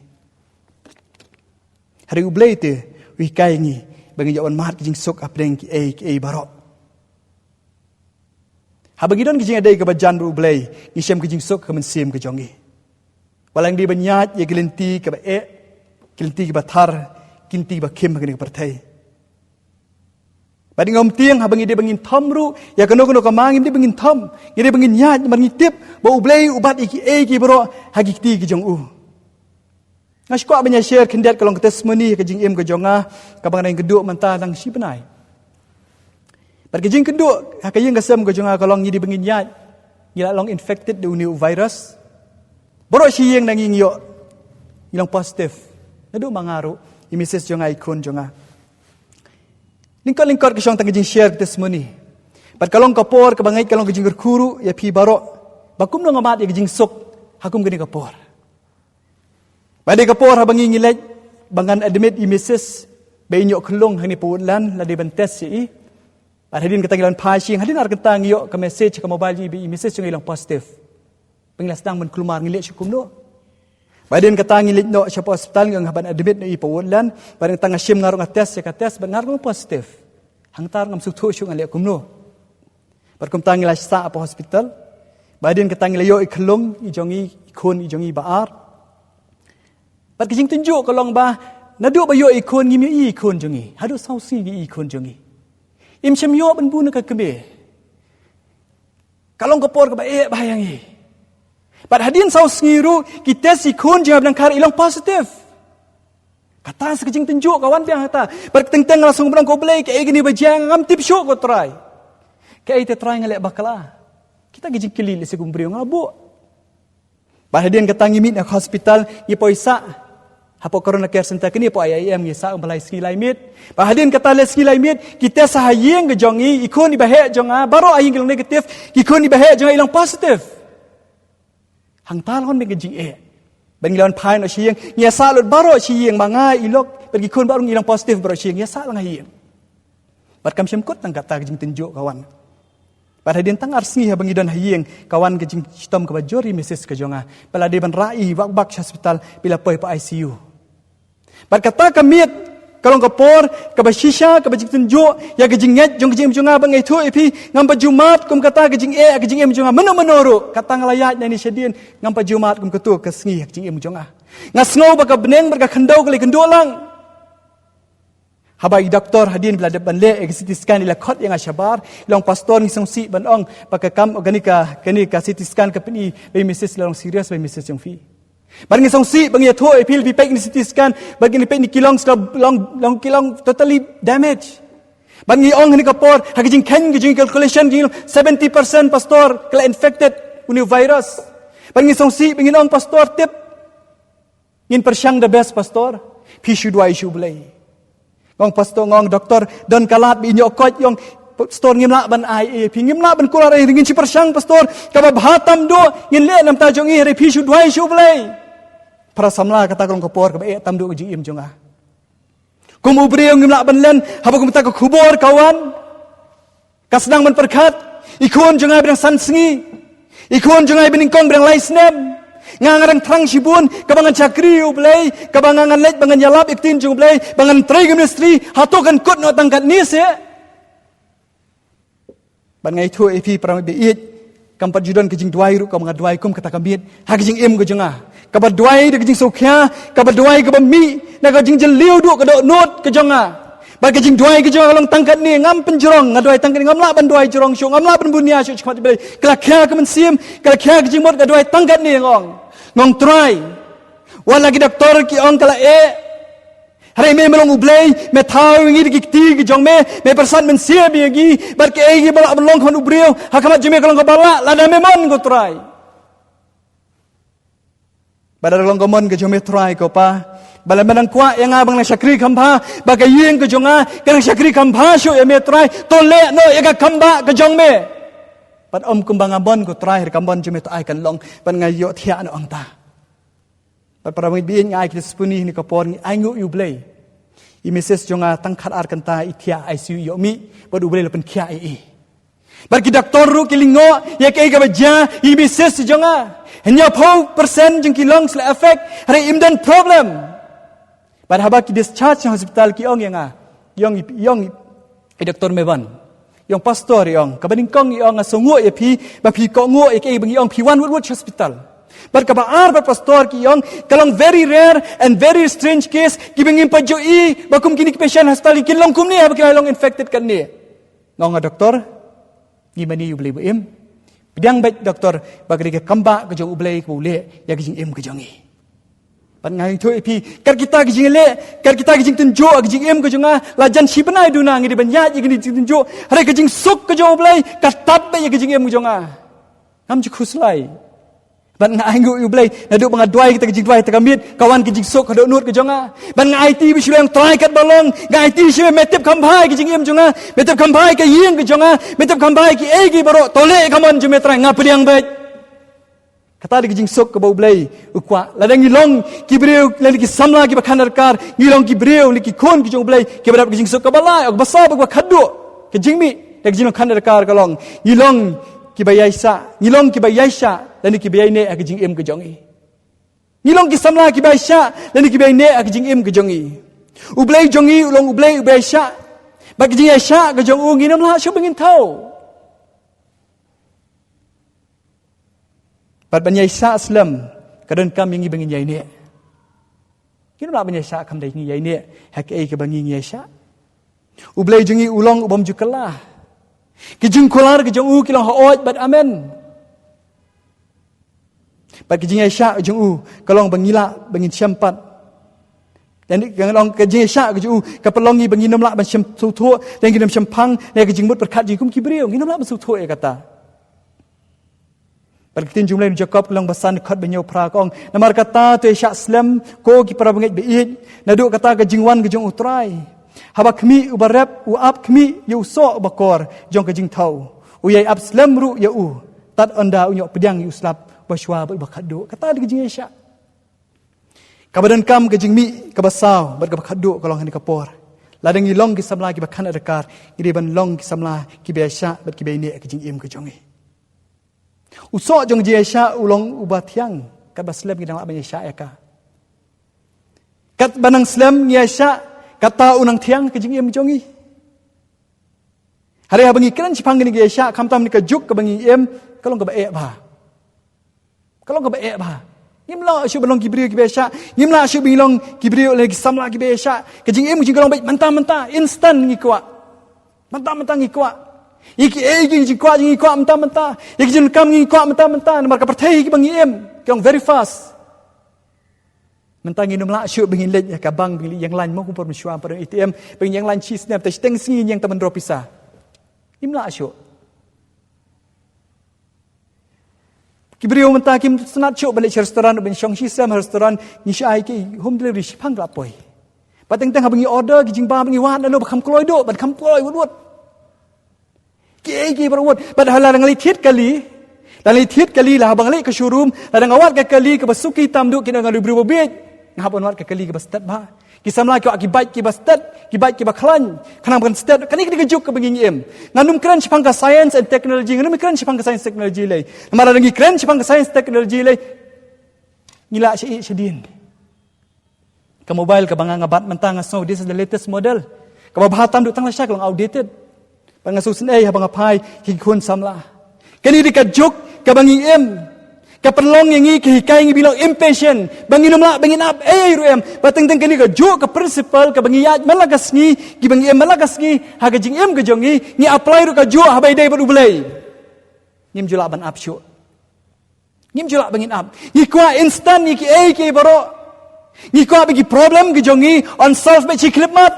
Hari ublay tu, wikai ingi, bagi jawan mat ke jing sok apdeng ki barok. Habagidon kijing adai ke bajan berublay, ngisem kijing sok ke mensim ke jongi. Walang di banyat ya gelinti ke gelinti ke batar, kinti ke kim ke partai. Badi ngom tiang habangi dia bangin tomru, ya keno ke mangim dia bangin tom, dia bangin nyat mangitip, ba ublay ubat iki bro hagikti ke jong Ngaskwa banyak share kendat kalau kita testimoni ke jing im ke jonga, kabang yang kedua mentah lang si benai. Pergi kedua, hakayang kasam ko jonga kalong ngidi bangin yat, ngila long infected the new virus. Boro siyeng nanging yo, ilang positif. Nado mangaru, imises jonga ikon jonga. Lingkot ke siyang tanggijing share testimony. Pat kalong kapor kabangay kalong gijing gurkuru ya pi baro, bakum no ngamat ya gijing sok, hakum gini kapor. Badai kapor habangi ngilaj bangan admit imises bayi nyok kelong hani puulan ladi bentes si. Hadin kata ngilan pasing, hadin ar kata ngiyok ke message ke mobile ibi message yung ilang positif. Penglas dang man kelumar ngilit syukum no. Badin kata ngilit no siya hospital ng haban admit na ipawulan, badin tanga sim ngarong ates siya kates ban ngarong positif. Hangtar ngam sukto syung ali akum no. Barkum tangila sa apa hospital. Badin kata ngilayo iklong ijongi ikon ijongi baar. Bad kijing tunjuk kalong ba nadu ba yo ikon ngimi ikon jongi. Hadu sausi gi ikon jongi. Im semyo ben bu nak kebe. Kalong kapor ke bae bayangi. Pad hadin saus ngiru kita sikun jawab nang kar ilang positif. Kata sekejing tunjuk kawan biang kata. Pad teng-teng langsung berang ko blay ke gini bajang ngam tip show ko try. Ke ite try ngalek bakala. Kita gijing kelil se gumbrio ngabo. Pad hadin kata ngimit nak hospital ye poisa. Hapo corona care center kini po IIM ngisa balai ski limit. Bahadin kata le ski limit kita sahayeng ke jongi ikon ibahe jonga baru aying ilang negatif ikon ibahe jonga ilang positif. Hang talon me gejing Bangilawan pain o siyeng nya salud baru siyeng mangai ilok pergi ikon baru ilang positif baru siyeng nya salang hayeng. Barkam syemkut tang kata gejing tunjuk kawan. Bahadin tang arsi ha bangidan hayeng kawan gejing stom ke bajori meses ke jonga. Pala deban rai wak hospital bila poi pa ICU. Berkata kami kalau kapor kabasisha kabajing tunjuk ya gejing nget jong gejing junga bangai tu ipi ngam jumat kum kata gejing junga menoro kata ngalayat ni syedin ngam jumat kum ketu kesngi gejing junga ngasngau baka beneng berka kendau kali kendolang habai doktor hadin bila depan le CT scan ila khot yang asyabar long pastor ni songsi banong baka kam organika CT scan ke peni by message long serious by message yang fi Barang songsi bagi atho appeal bipek ni CT scan bagi ni pek ni kilong long kilong totally damage. Bagi ong ni kapor hagijing ken gijing calculation gil 70% pastor kala infected uni virus. Bagi songsi bagi ong pastor tip ngin persyang the best pastor pishu dua isu belai. Ngong pastor ngong doktor don kalat bi nyokot yong pastor ngimla ban ai ngimla ban kular ai ringin si persyang pastor kaba bhatam do ngin le nam ta jong i re pishu dua isu belai. Para samla kata kalong kapor ke tam do jing im jonga. Kum ubriyo ngimla banlen haba kum ta ko khubor kawan. Kasnang man perkhat ikon jonga bidang sansengi. Ikon jonga bidang kong bidang laisnem. Ngangarang trang sibun kabangan cakri ublay kabangan let bangan yalap iktin jong ublay bangan tray ministry hatokan kot no tangkat ni se. Ban ngai thu epi para biit kampat judan kejing duai ru kam ngadwai kum kata kambit ha kejing im go jonga. Kabar duai de kejing sokya, kabar duai ke bami, na kejing jeliu duk ke dok not ke jonga. Ba kejing duai ke jonga long tangkat ni ngam penjerong, ngaduai tangkat ni ngam la ban duai jerong syong, ngam la ban bunia syong chmat beli. Kala kya ke mensim, kala kya kejing mot ngaduai tangkat ni ngong try. Wan lagi doktor ki ong kala Hari me melong ublay, me thau ngi dikti ke jong me persan mensia bi gi, bar ke gi bala long kon ubriu, hakamat jeme kalong kabala, lada me mon go try. Pada dalam komon ke jome try ko pa bala manang kwa yang abang na syakri khampa baga yeng ke jonga kan syakri khampa syo ya me try to le no ya ka khamba ke jong me Pat kembang abon ko terakhir kambon jume to ai kan long pan ngai yo thia na ong ta. Pat para bin ngai ki spuni ni kapor ngi ai ngu yu blei. I message jonga tangkhat ar kan ta i thia ICU yo mi pat u blei la pen khia i. Bar ki doktor ru ki lingo ya ke ga baja i message jonga. Hanya pau persen jeng ki long sla effect hari imdan problem. Bar haba ki discharge hospital ki ong yang yong i doktor meban. Yang pastor yang kabaning kong yang asungu ya pi ba pi ko ngo ya ke bang yang pi one wood hospital bar ka ba ar ba pastor ki yang kalong very rare and very strange case giving him pa jo I ba kum kini patient hospital ki long kum ni ha ba ki long infected kan ni ngong doktor gimana you beli im bidang baik doktor ba ke kamba ke jo ublei ku le ya ke jing im ke jongi pan ngai thoi pi kar kita ke jing le kar kita ke jing tunjo ke jing em ke jonga la jan si benai duna ngi di banya ji ke tunjo hare ke jing suk ke jo blai ka tat be ke jing em ke jonga ngam ji khuslai ban ngai ngu yu blai na du banga dwai kita ke jing dwai ta kamit kawan ke jing suk ke do nut ke jonga ban ngai ti bi shweng trai kat balong ngai ti shwe metep khambai ke jing em jonga metep khambai ke yeng ke jonga metep khambai ke e gi baro tole kamon jume trai ngapriang baik kata di kijing sok ke bau blai ukwa ladang ngilong kibreu lali ki samla ki bakhanar kar ngilong kibreu li ki khon ki jong blai ke berap kijing sok ke balai ok basa ba khaddu kijing mi ek jing khanar kar kalong ngilong ki bayaisa ngilong ki bayaisa lani ki bayai ak kijing em ke jongi ngilong ki samla ki bayaisa lani ki bayai ak kijing em ke jongi ublai jongi ulong ublai bayaisa ba kijing aisa ke jong u nginam la shu bengin thau Pat banyai sa Islam kadon kam yang ibangin yai ne. Kino la banyai sa kam dai ngi yai ne hak ai ke bangi ngi sa. Ublai jungi ulong ubom jukala. Ki jung kolar ke jung u kilong hooj bat amen. Pat ki jing sa jung u kalong bangila bangin syampat. Dan kalong ke jing sa ke jung u kapelongi bangin nom la ban syam thu thu dan ki nom syampang dan ke jing mut berkat jing kum kibreu ngi nom la ban su thu e kata. Perkitin jumlah Jacob kelang basan dekat banyo prakong. Namar kata tu Isyak Islam ko ki para bangit beid. Naduk kata ke jingwan ke jong utrai. Haba kemi ubarap uap kemi yu so bakor jong ke jing tau. Uyai ab Islam ru ya u. Tat anda unyok pedang yu slap baswa bakadu. Kata ke jing Isyak. Kabadan kam ke jing mi ke basau ber ke bakadu kalong hani kapor. Ladang ilong ki samla ki bakhan adakar. Iri ban long ki samla ki biasa ber ki baine ke jing im ke jongi. Usok jong jiasya ulong ubat yang kat baslam kita nak banyak syak ka. Kat banang slam ngiasya kata unang tiang ke jing im jongi. Hari abangi keran cipang ni giasya kam tam ni ke juk ke bangi im kalong ke bae ba. Kalong ke bae ba. Ngimla asyu balong kibriu ki biasa. Ngimla asyu bilong kibriu lagi samla ki biasa. Ke jing im jing kalong baik mentah-mentah instan ngi kuat. Mentah-mentah ngi kuat. Iki jing kuat jing kuat mentah-mentah. Iki jing kam jing kuat mentah-mentah. Nampak pertai ki bangi em. Kong very fast. Mentang inum la syuk bengin lej ka bang bili yang lain mau kumpul mesyuam pada ATM bengin yang lain chi snap teh teng singi yang teman drop pisah. Imla syuk. Kibriu mentah kim senat syuk balik restoran ben syong shi sam restoran ni syai ki home delivery pang lapoi. Pateng teng ha bengi order ki jing ba bengi wan lalu bakam kloi do ban kam kloi wut. Ki berwut padahal lang li thiet kali Lali thiet kali lah abang lek ke showroom, ladang awat ke kali ke basuki tamduk kena ngalu beri bobit. Ngap awat ke kali ke bastat ba. Kisam la ke akibat ke bastat, kibat ke baklan. Kanam kan stat, kani kena kejuk ke bengi em. Nganum keren cipang ke science and technology, nganum keren cipang ke science technology lay. Namara lagi keren cipang ke science technology lay. Ngila syai syadin. Ke mobile ke bangang abat mentang so this is the latest model. Ke bahatam duk tang lasyak long outdated. Pangasusun habang apai hikun samla. Kani dikajuk kabangi em kaperlong yang kehikai yang bilang impatient banginum la bangin up ruem bateng teng kani kajuk ke principal kabangi yat malakas ni gibangi em malakas ni haga jing em kejongi ni apply ru kajuk habai dai baru belai nim julak ban up syu nim julak bangin up ni kwa instant ni ke baro ni kwa bagi problem kejongi on solve ba chiklip mat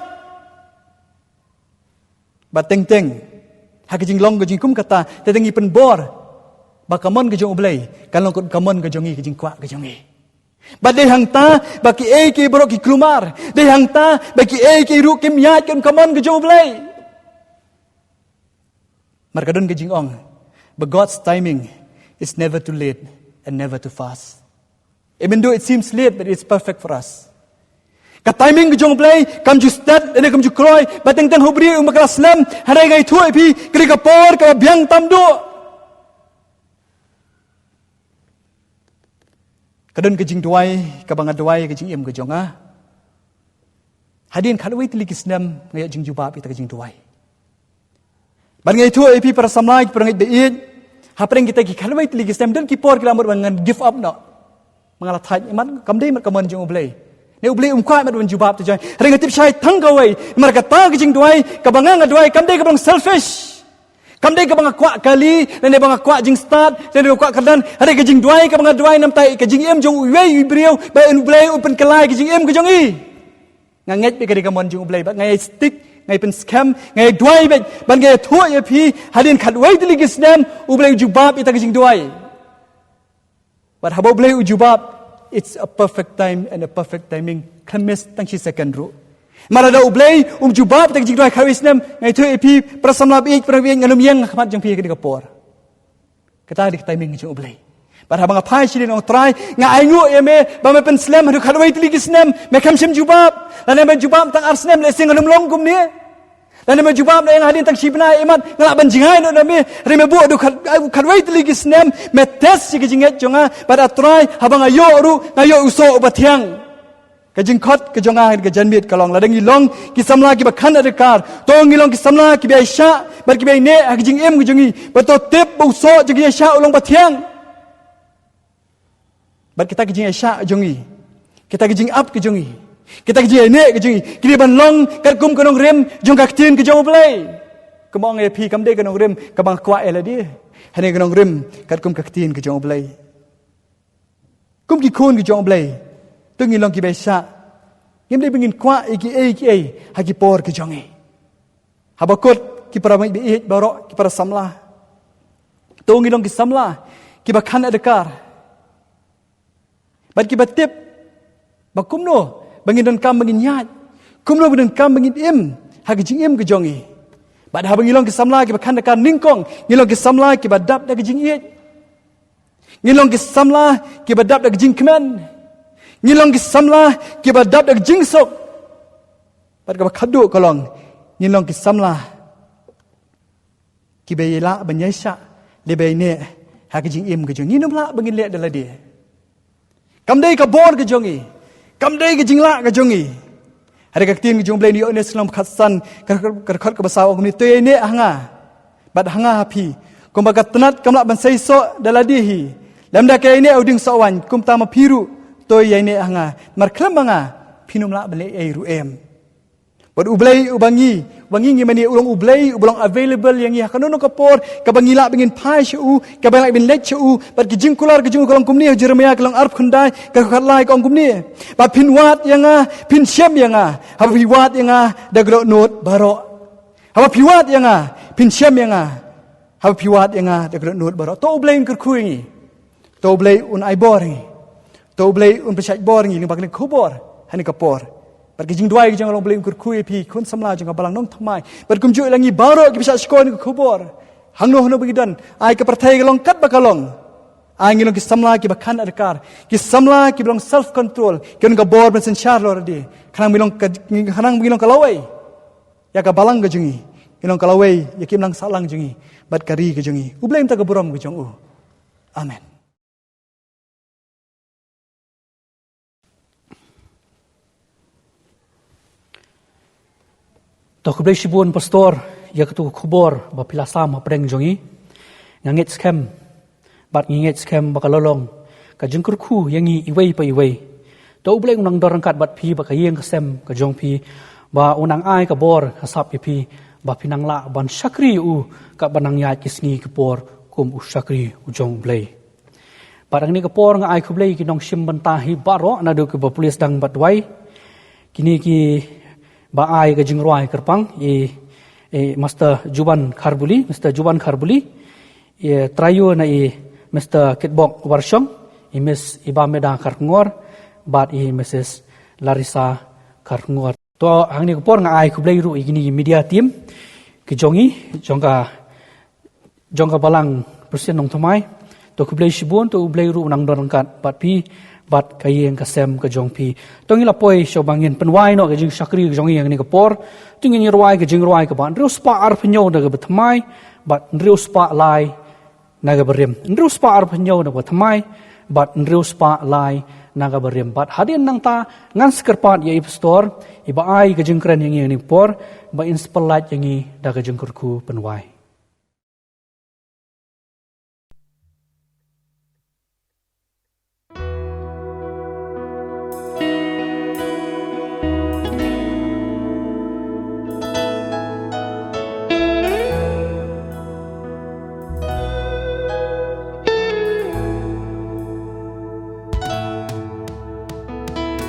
bateng teng haga jing long ke jing kum kata tetengi pen bor bakamon ke jong ublay kalong kot kamon ke jongi ke jing kwa ke jongi badai hang ta baki ke bro ki klumar dei hang ta baki ke ru kim yat kan kamon ke jong ublay markadon ke jing ong But God's timing is never too late and never too fast. Even though it seems late, but it's perfect for us. Ka timing ke jong play, kam ju start, ene kam ju kroy, bateng tang hubri umakala slam, harai gai thuai pi, kri ka por ka biang tam do. Kadon ke jing duai, ka banga duai ke jing em ke jong a. Hadin khalwai tili kisnam ngai jing juba pi ta ke jing duai. Ban ngai thuai pi para samlai para ngai beid, hapreng kita ki khalwai tili kisnam dan ki por kila mur bangan give up no. Mangala thai man kam dei mat kamon jong ublei. Ne ublei kwai mat wan jubab tu jai. Ring tip shai thang kawai, mar ka ta ke jing duai, ka banga duai kam dei ka bang selfish. Kam dei ka banga kwa kali, ne banga kwa jing start, ne kwa kadan, hari ke jing duai ka banga duai nam tai ke jing em jong wei briu, ba ublei open kalai ke jing em ke jong i. Nganget pe ka kamon jong ublei ba ngai stick ngai pen scam ngai duai be ban ngai thuai ye pi hadin khat wei tili kisnam ublei jubab ita ke jing duai. But habo ublei ujubab, it's a perfect time and a perfect timing. Kamis tang si second ru. Marada ublei jubab tak jingdoi khawisnam ngai thu epi prasamla bi prawi nganum yang khamat jang pi ke kapor. Kata dik timing jing ublei. But habang apai silin ong try nga aingu eme ba me pen slam hadu khalwai tili kisnam me kham sim jubab. Lana me jubab tang arsnam le sing nganum long kum ni. Lana me jubab le yang hadin tang sibna emat ngala ban jingai no me reme bu adu khalwai tili kisnam me test si jinget jonga pada try habang ayo ru ngayo uso bathiang. Kajing khot ke jonga ke janmit kalong ladang ilong ki samla ki bakhan adekar tong ilong ki samla ki baisha bar ki bai ne akjing em gujongi bato tep bu so jigi sha ulong bathiang bar kita kajing sha jongi kita kajing up ke jongi kita kajing ne ke jongi kini ban long kat kum kanong rem jong kak tin ke jong play kemong e pi kam de kanong rem ka bang kwa ela di hane kanong rem kat kum kak tin ke jong play kum ki khon ke jong play Tungin long ki besa. Ngim dei bingin kwa iki hagi por ke jongi. Habakot ki para mai bi barok ki para samla. Tungin long ki samla ki bakhan adekar. Bat ki batip bakumno bangin don kam bangin nyat. Kumno bangin kam bangin im hagi jing im ke jongi. Bat habang ilong ki samla ki bakhan adekar ningkong ngilong ki samla ki badap da ke jing it. Ngilong ki samla ki badap da ke jing kemen. Ngilong ki samla ki badap dak jingsok. Pat ka khadu kolong ngilong ki samla ki beyela banyasha le beyne ha ki jing im ke jong nginum la bangin le dala dia. Kam dei ka bor ke jongi. Kam dei ke jingla ke jongi. Hari ka tin ke jong blai ni on Islam khatsan ka khat ka basaw ngni te ne hanga. Bat hanga hapi kum bagat tenat kam la ban sai so dala dia hi. Lamda ke ne uding sawan kum ta ma phiru Toy yai ne anga mar khlam banga phinum la bale ai ru em bod ublei ubangi ngi mani ulong ublei ublong available yang ya kanono kapor ka bangi la bingin phai shu ka bang bin lech shu bat ki jingkular ki jing kolong kumni jeremia kolong arp khandai ka khatlai kong kumni ba phinwat yanga phin syam yanga hab piwat yanga dagro not baro hab piwat yanga phin syam yanga hab piwat yanga dagro not baro to ublei kur khuingi to ublei un ai boring To blay un pesai bor ngi bak le khobor hani kapor bar ki jing duai ki jang long blay kur khui pi khun samla jang balang nong thamai bar kum ju langi baro ki pesai skon ki khobor hangno hono bidan ai ka prathai long kat bakalong ai ngi long ki samla ki bakhan adkar ki samla ki long self control ki un ka bor ben senchar lor di khanang bilong khanang bilong kalawai ya ka balang ga jungi ilong kalawai ya kim lang salang jungi bat kari ga jungi ublay ta ka buram ga jong u amen. Tak boleh sibun pastor ya ketu khobor ba pilasam apreng jongi ngangit scam bat ngingit scam bakalolong ka jengkur khu yangi iwei pa iwei to boleh unang dorangkat bat pi ba kayeng kasem ka jong pi ba unang ai ka bor hasap pi ba pinang la ban sakri u ka banang ya kisni ka por kum u sakri u jong blei parang ni ka por nga ai khublei ki nong sim bantahi baro na do ka ba pulis dang bat wai kini ki ba ai ka jingroi kerpang Master Juban Kharbuli trayo na Mr. Kitbok Warshong Miss Ibameda Karngor bat Mrs. Larissa Karngor to ang ni por nga ai kublay ru igini media team ki jongi jongka balang persen nong thamai to kublai shibun to ublai ru nang don kat bat pi bat kayeng kasem ka jong pi tong ila poi sho bangin penwai no ka jing sakri ka jong yang ni ka por tingin ni ruai ka jing ruai ka ban riu spa ar phnyo da ka bathamai bat riu spa lai na ka berem riu spa ar phnyo da bathamai bat riu spa lai naga berem bat hadin nang ta ngan skerpat ya pastor iba ai ka jing kren yang ni por ba inspelat yang ni da ka jing kurku penwai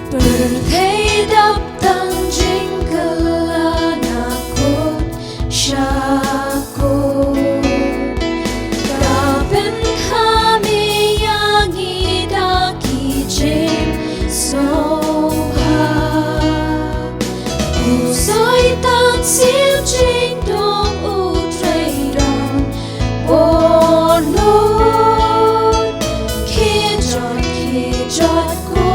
Berhidap dan jingkala nakut syakut Kapin kami yang idaki jing soha Usai tan siu jing dong utray dong Borlot Kijot ko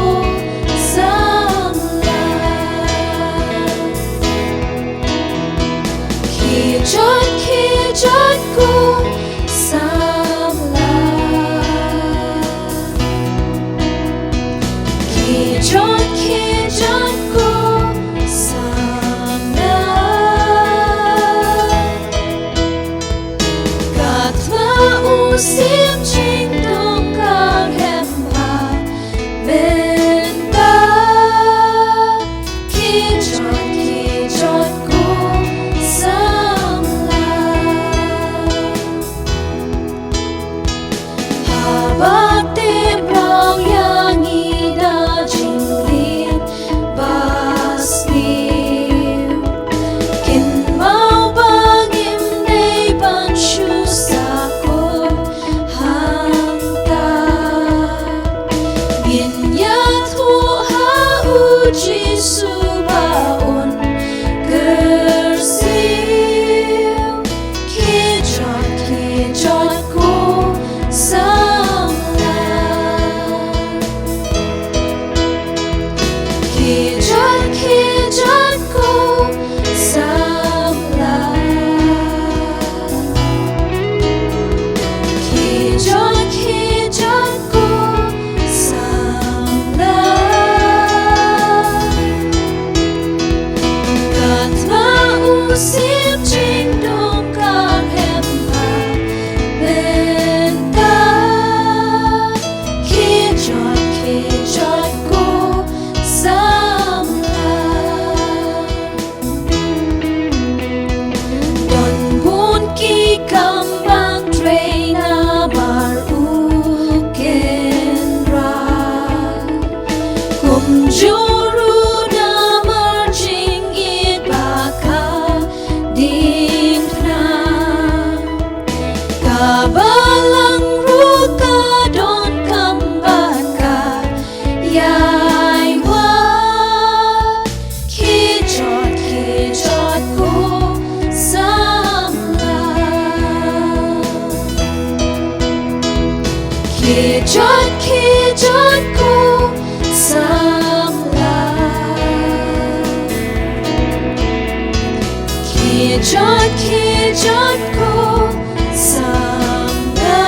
Kijot ko samla Kijot ko samla Katwa usim jing dong kang hempa benta Kijot ko samla Habate brang yang ida jinglit baslim Kin mau bangim nei ban shu sako hanta Yin ya thu ha uji subaun gersil Kijot ko samla Kijot ko samla Kijot ko samla Katma usim jing dong kang hempa benta Kijot ko samla Don bun ki kambang train bar ukenra Kum juru na marching it baka dingna Kabalang ruka don kambaka yaiwa Kijot ko samla Kijot ko samla Kijot ko samla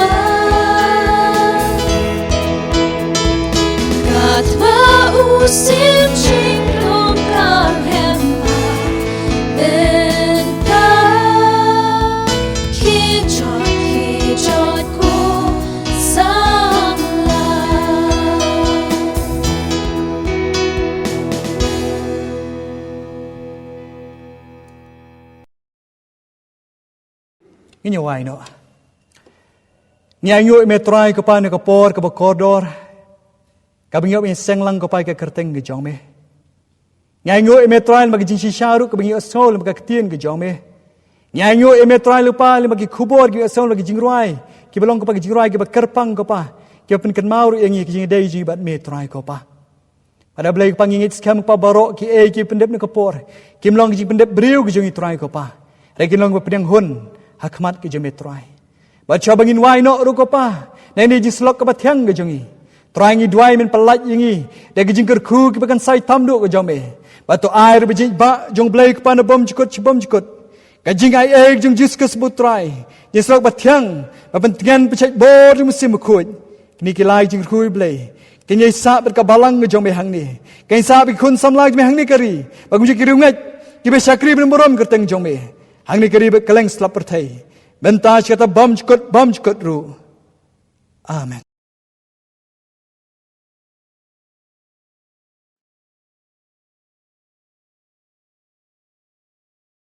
Katwa usim jing dong kang hempa benta Kijot ko samla Inyo wai no. Nyanyo metrai ka pa na kapor ka bakodor. Kabingyo in senglang ka pa ka kerteng ka jong me. Nyanyo metrai magijing shisharu kabingyo asol magakatien ka jong me. Nyanyo metrai lupa magi kubor ka asol magijing ruai. Kibalong ka pa gijing ruai ka kerpang ka pa. Kaya penken maur yang kijing dai jing bat metrai ka pa. Pada belai pangingit skam pa barok ki ki pendep na kapor. Kimlong kijing pendep briu ka jong itrai ka pa. Rekin long pa pedang hun. Hakmat ke jeme trai. Baca bangin wai no ru ko pa. Nani jing slok ka bathyang ga jongi. Trangi duai men pelat yingi. De gijing kerku ki bakan sai tam do ga jome. Batu air bejing ba jong blai ka pa na bom jikot chibom jikot. Gajing ai ek jong jis ka sebut trai. Jing slok bathyang. Bapentingan pecai bor musim mekut. Kini kilai jing kerku blai. Kini sa berkabalang ke jombe hang ni. Kini sa bikun samlag me hang ni kari. Bagus kirungat. Kibe sakri berorom kerteng jombe. Hang ni kari berkeleng selap pertai. Bentas kata bam jukut ru. Amen.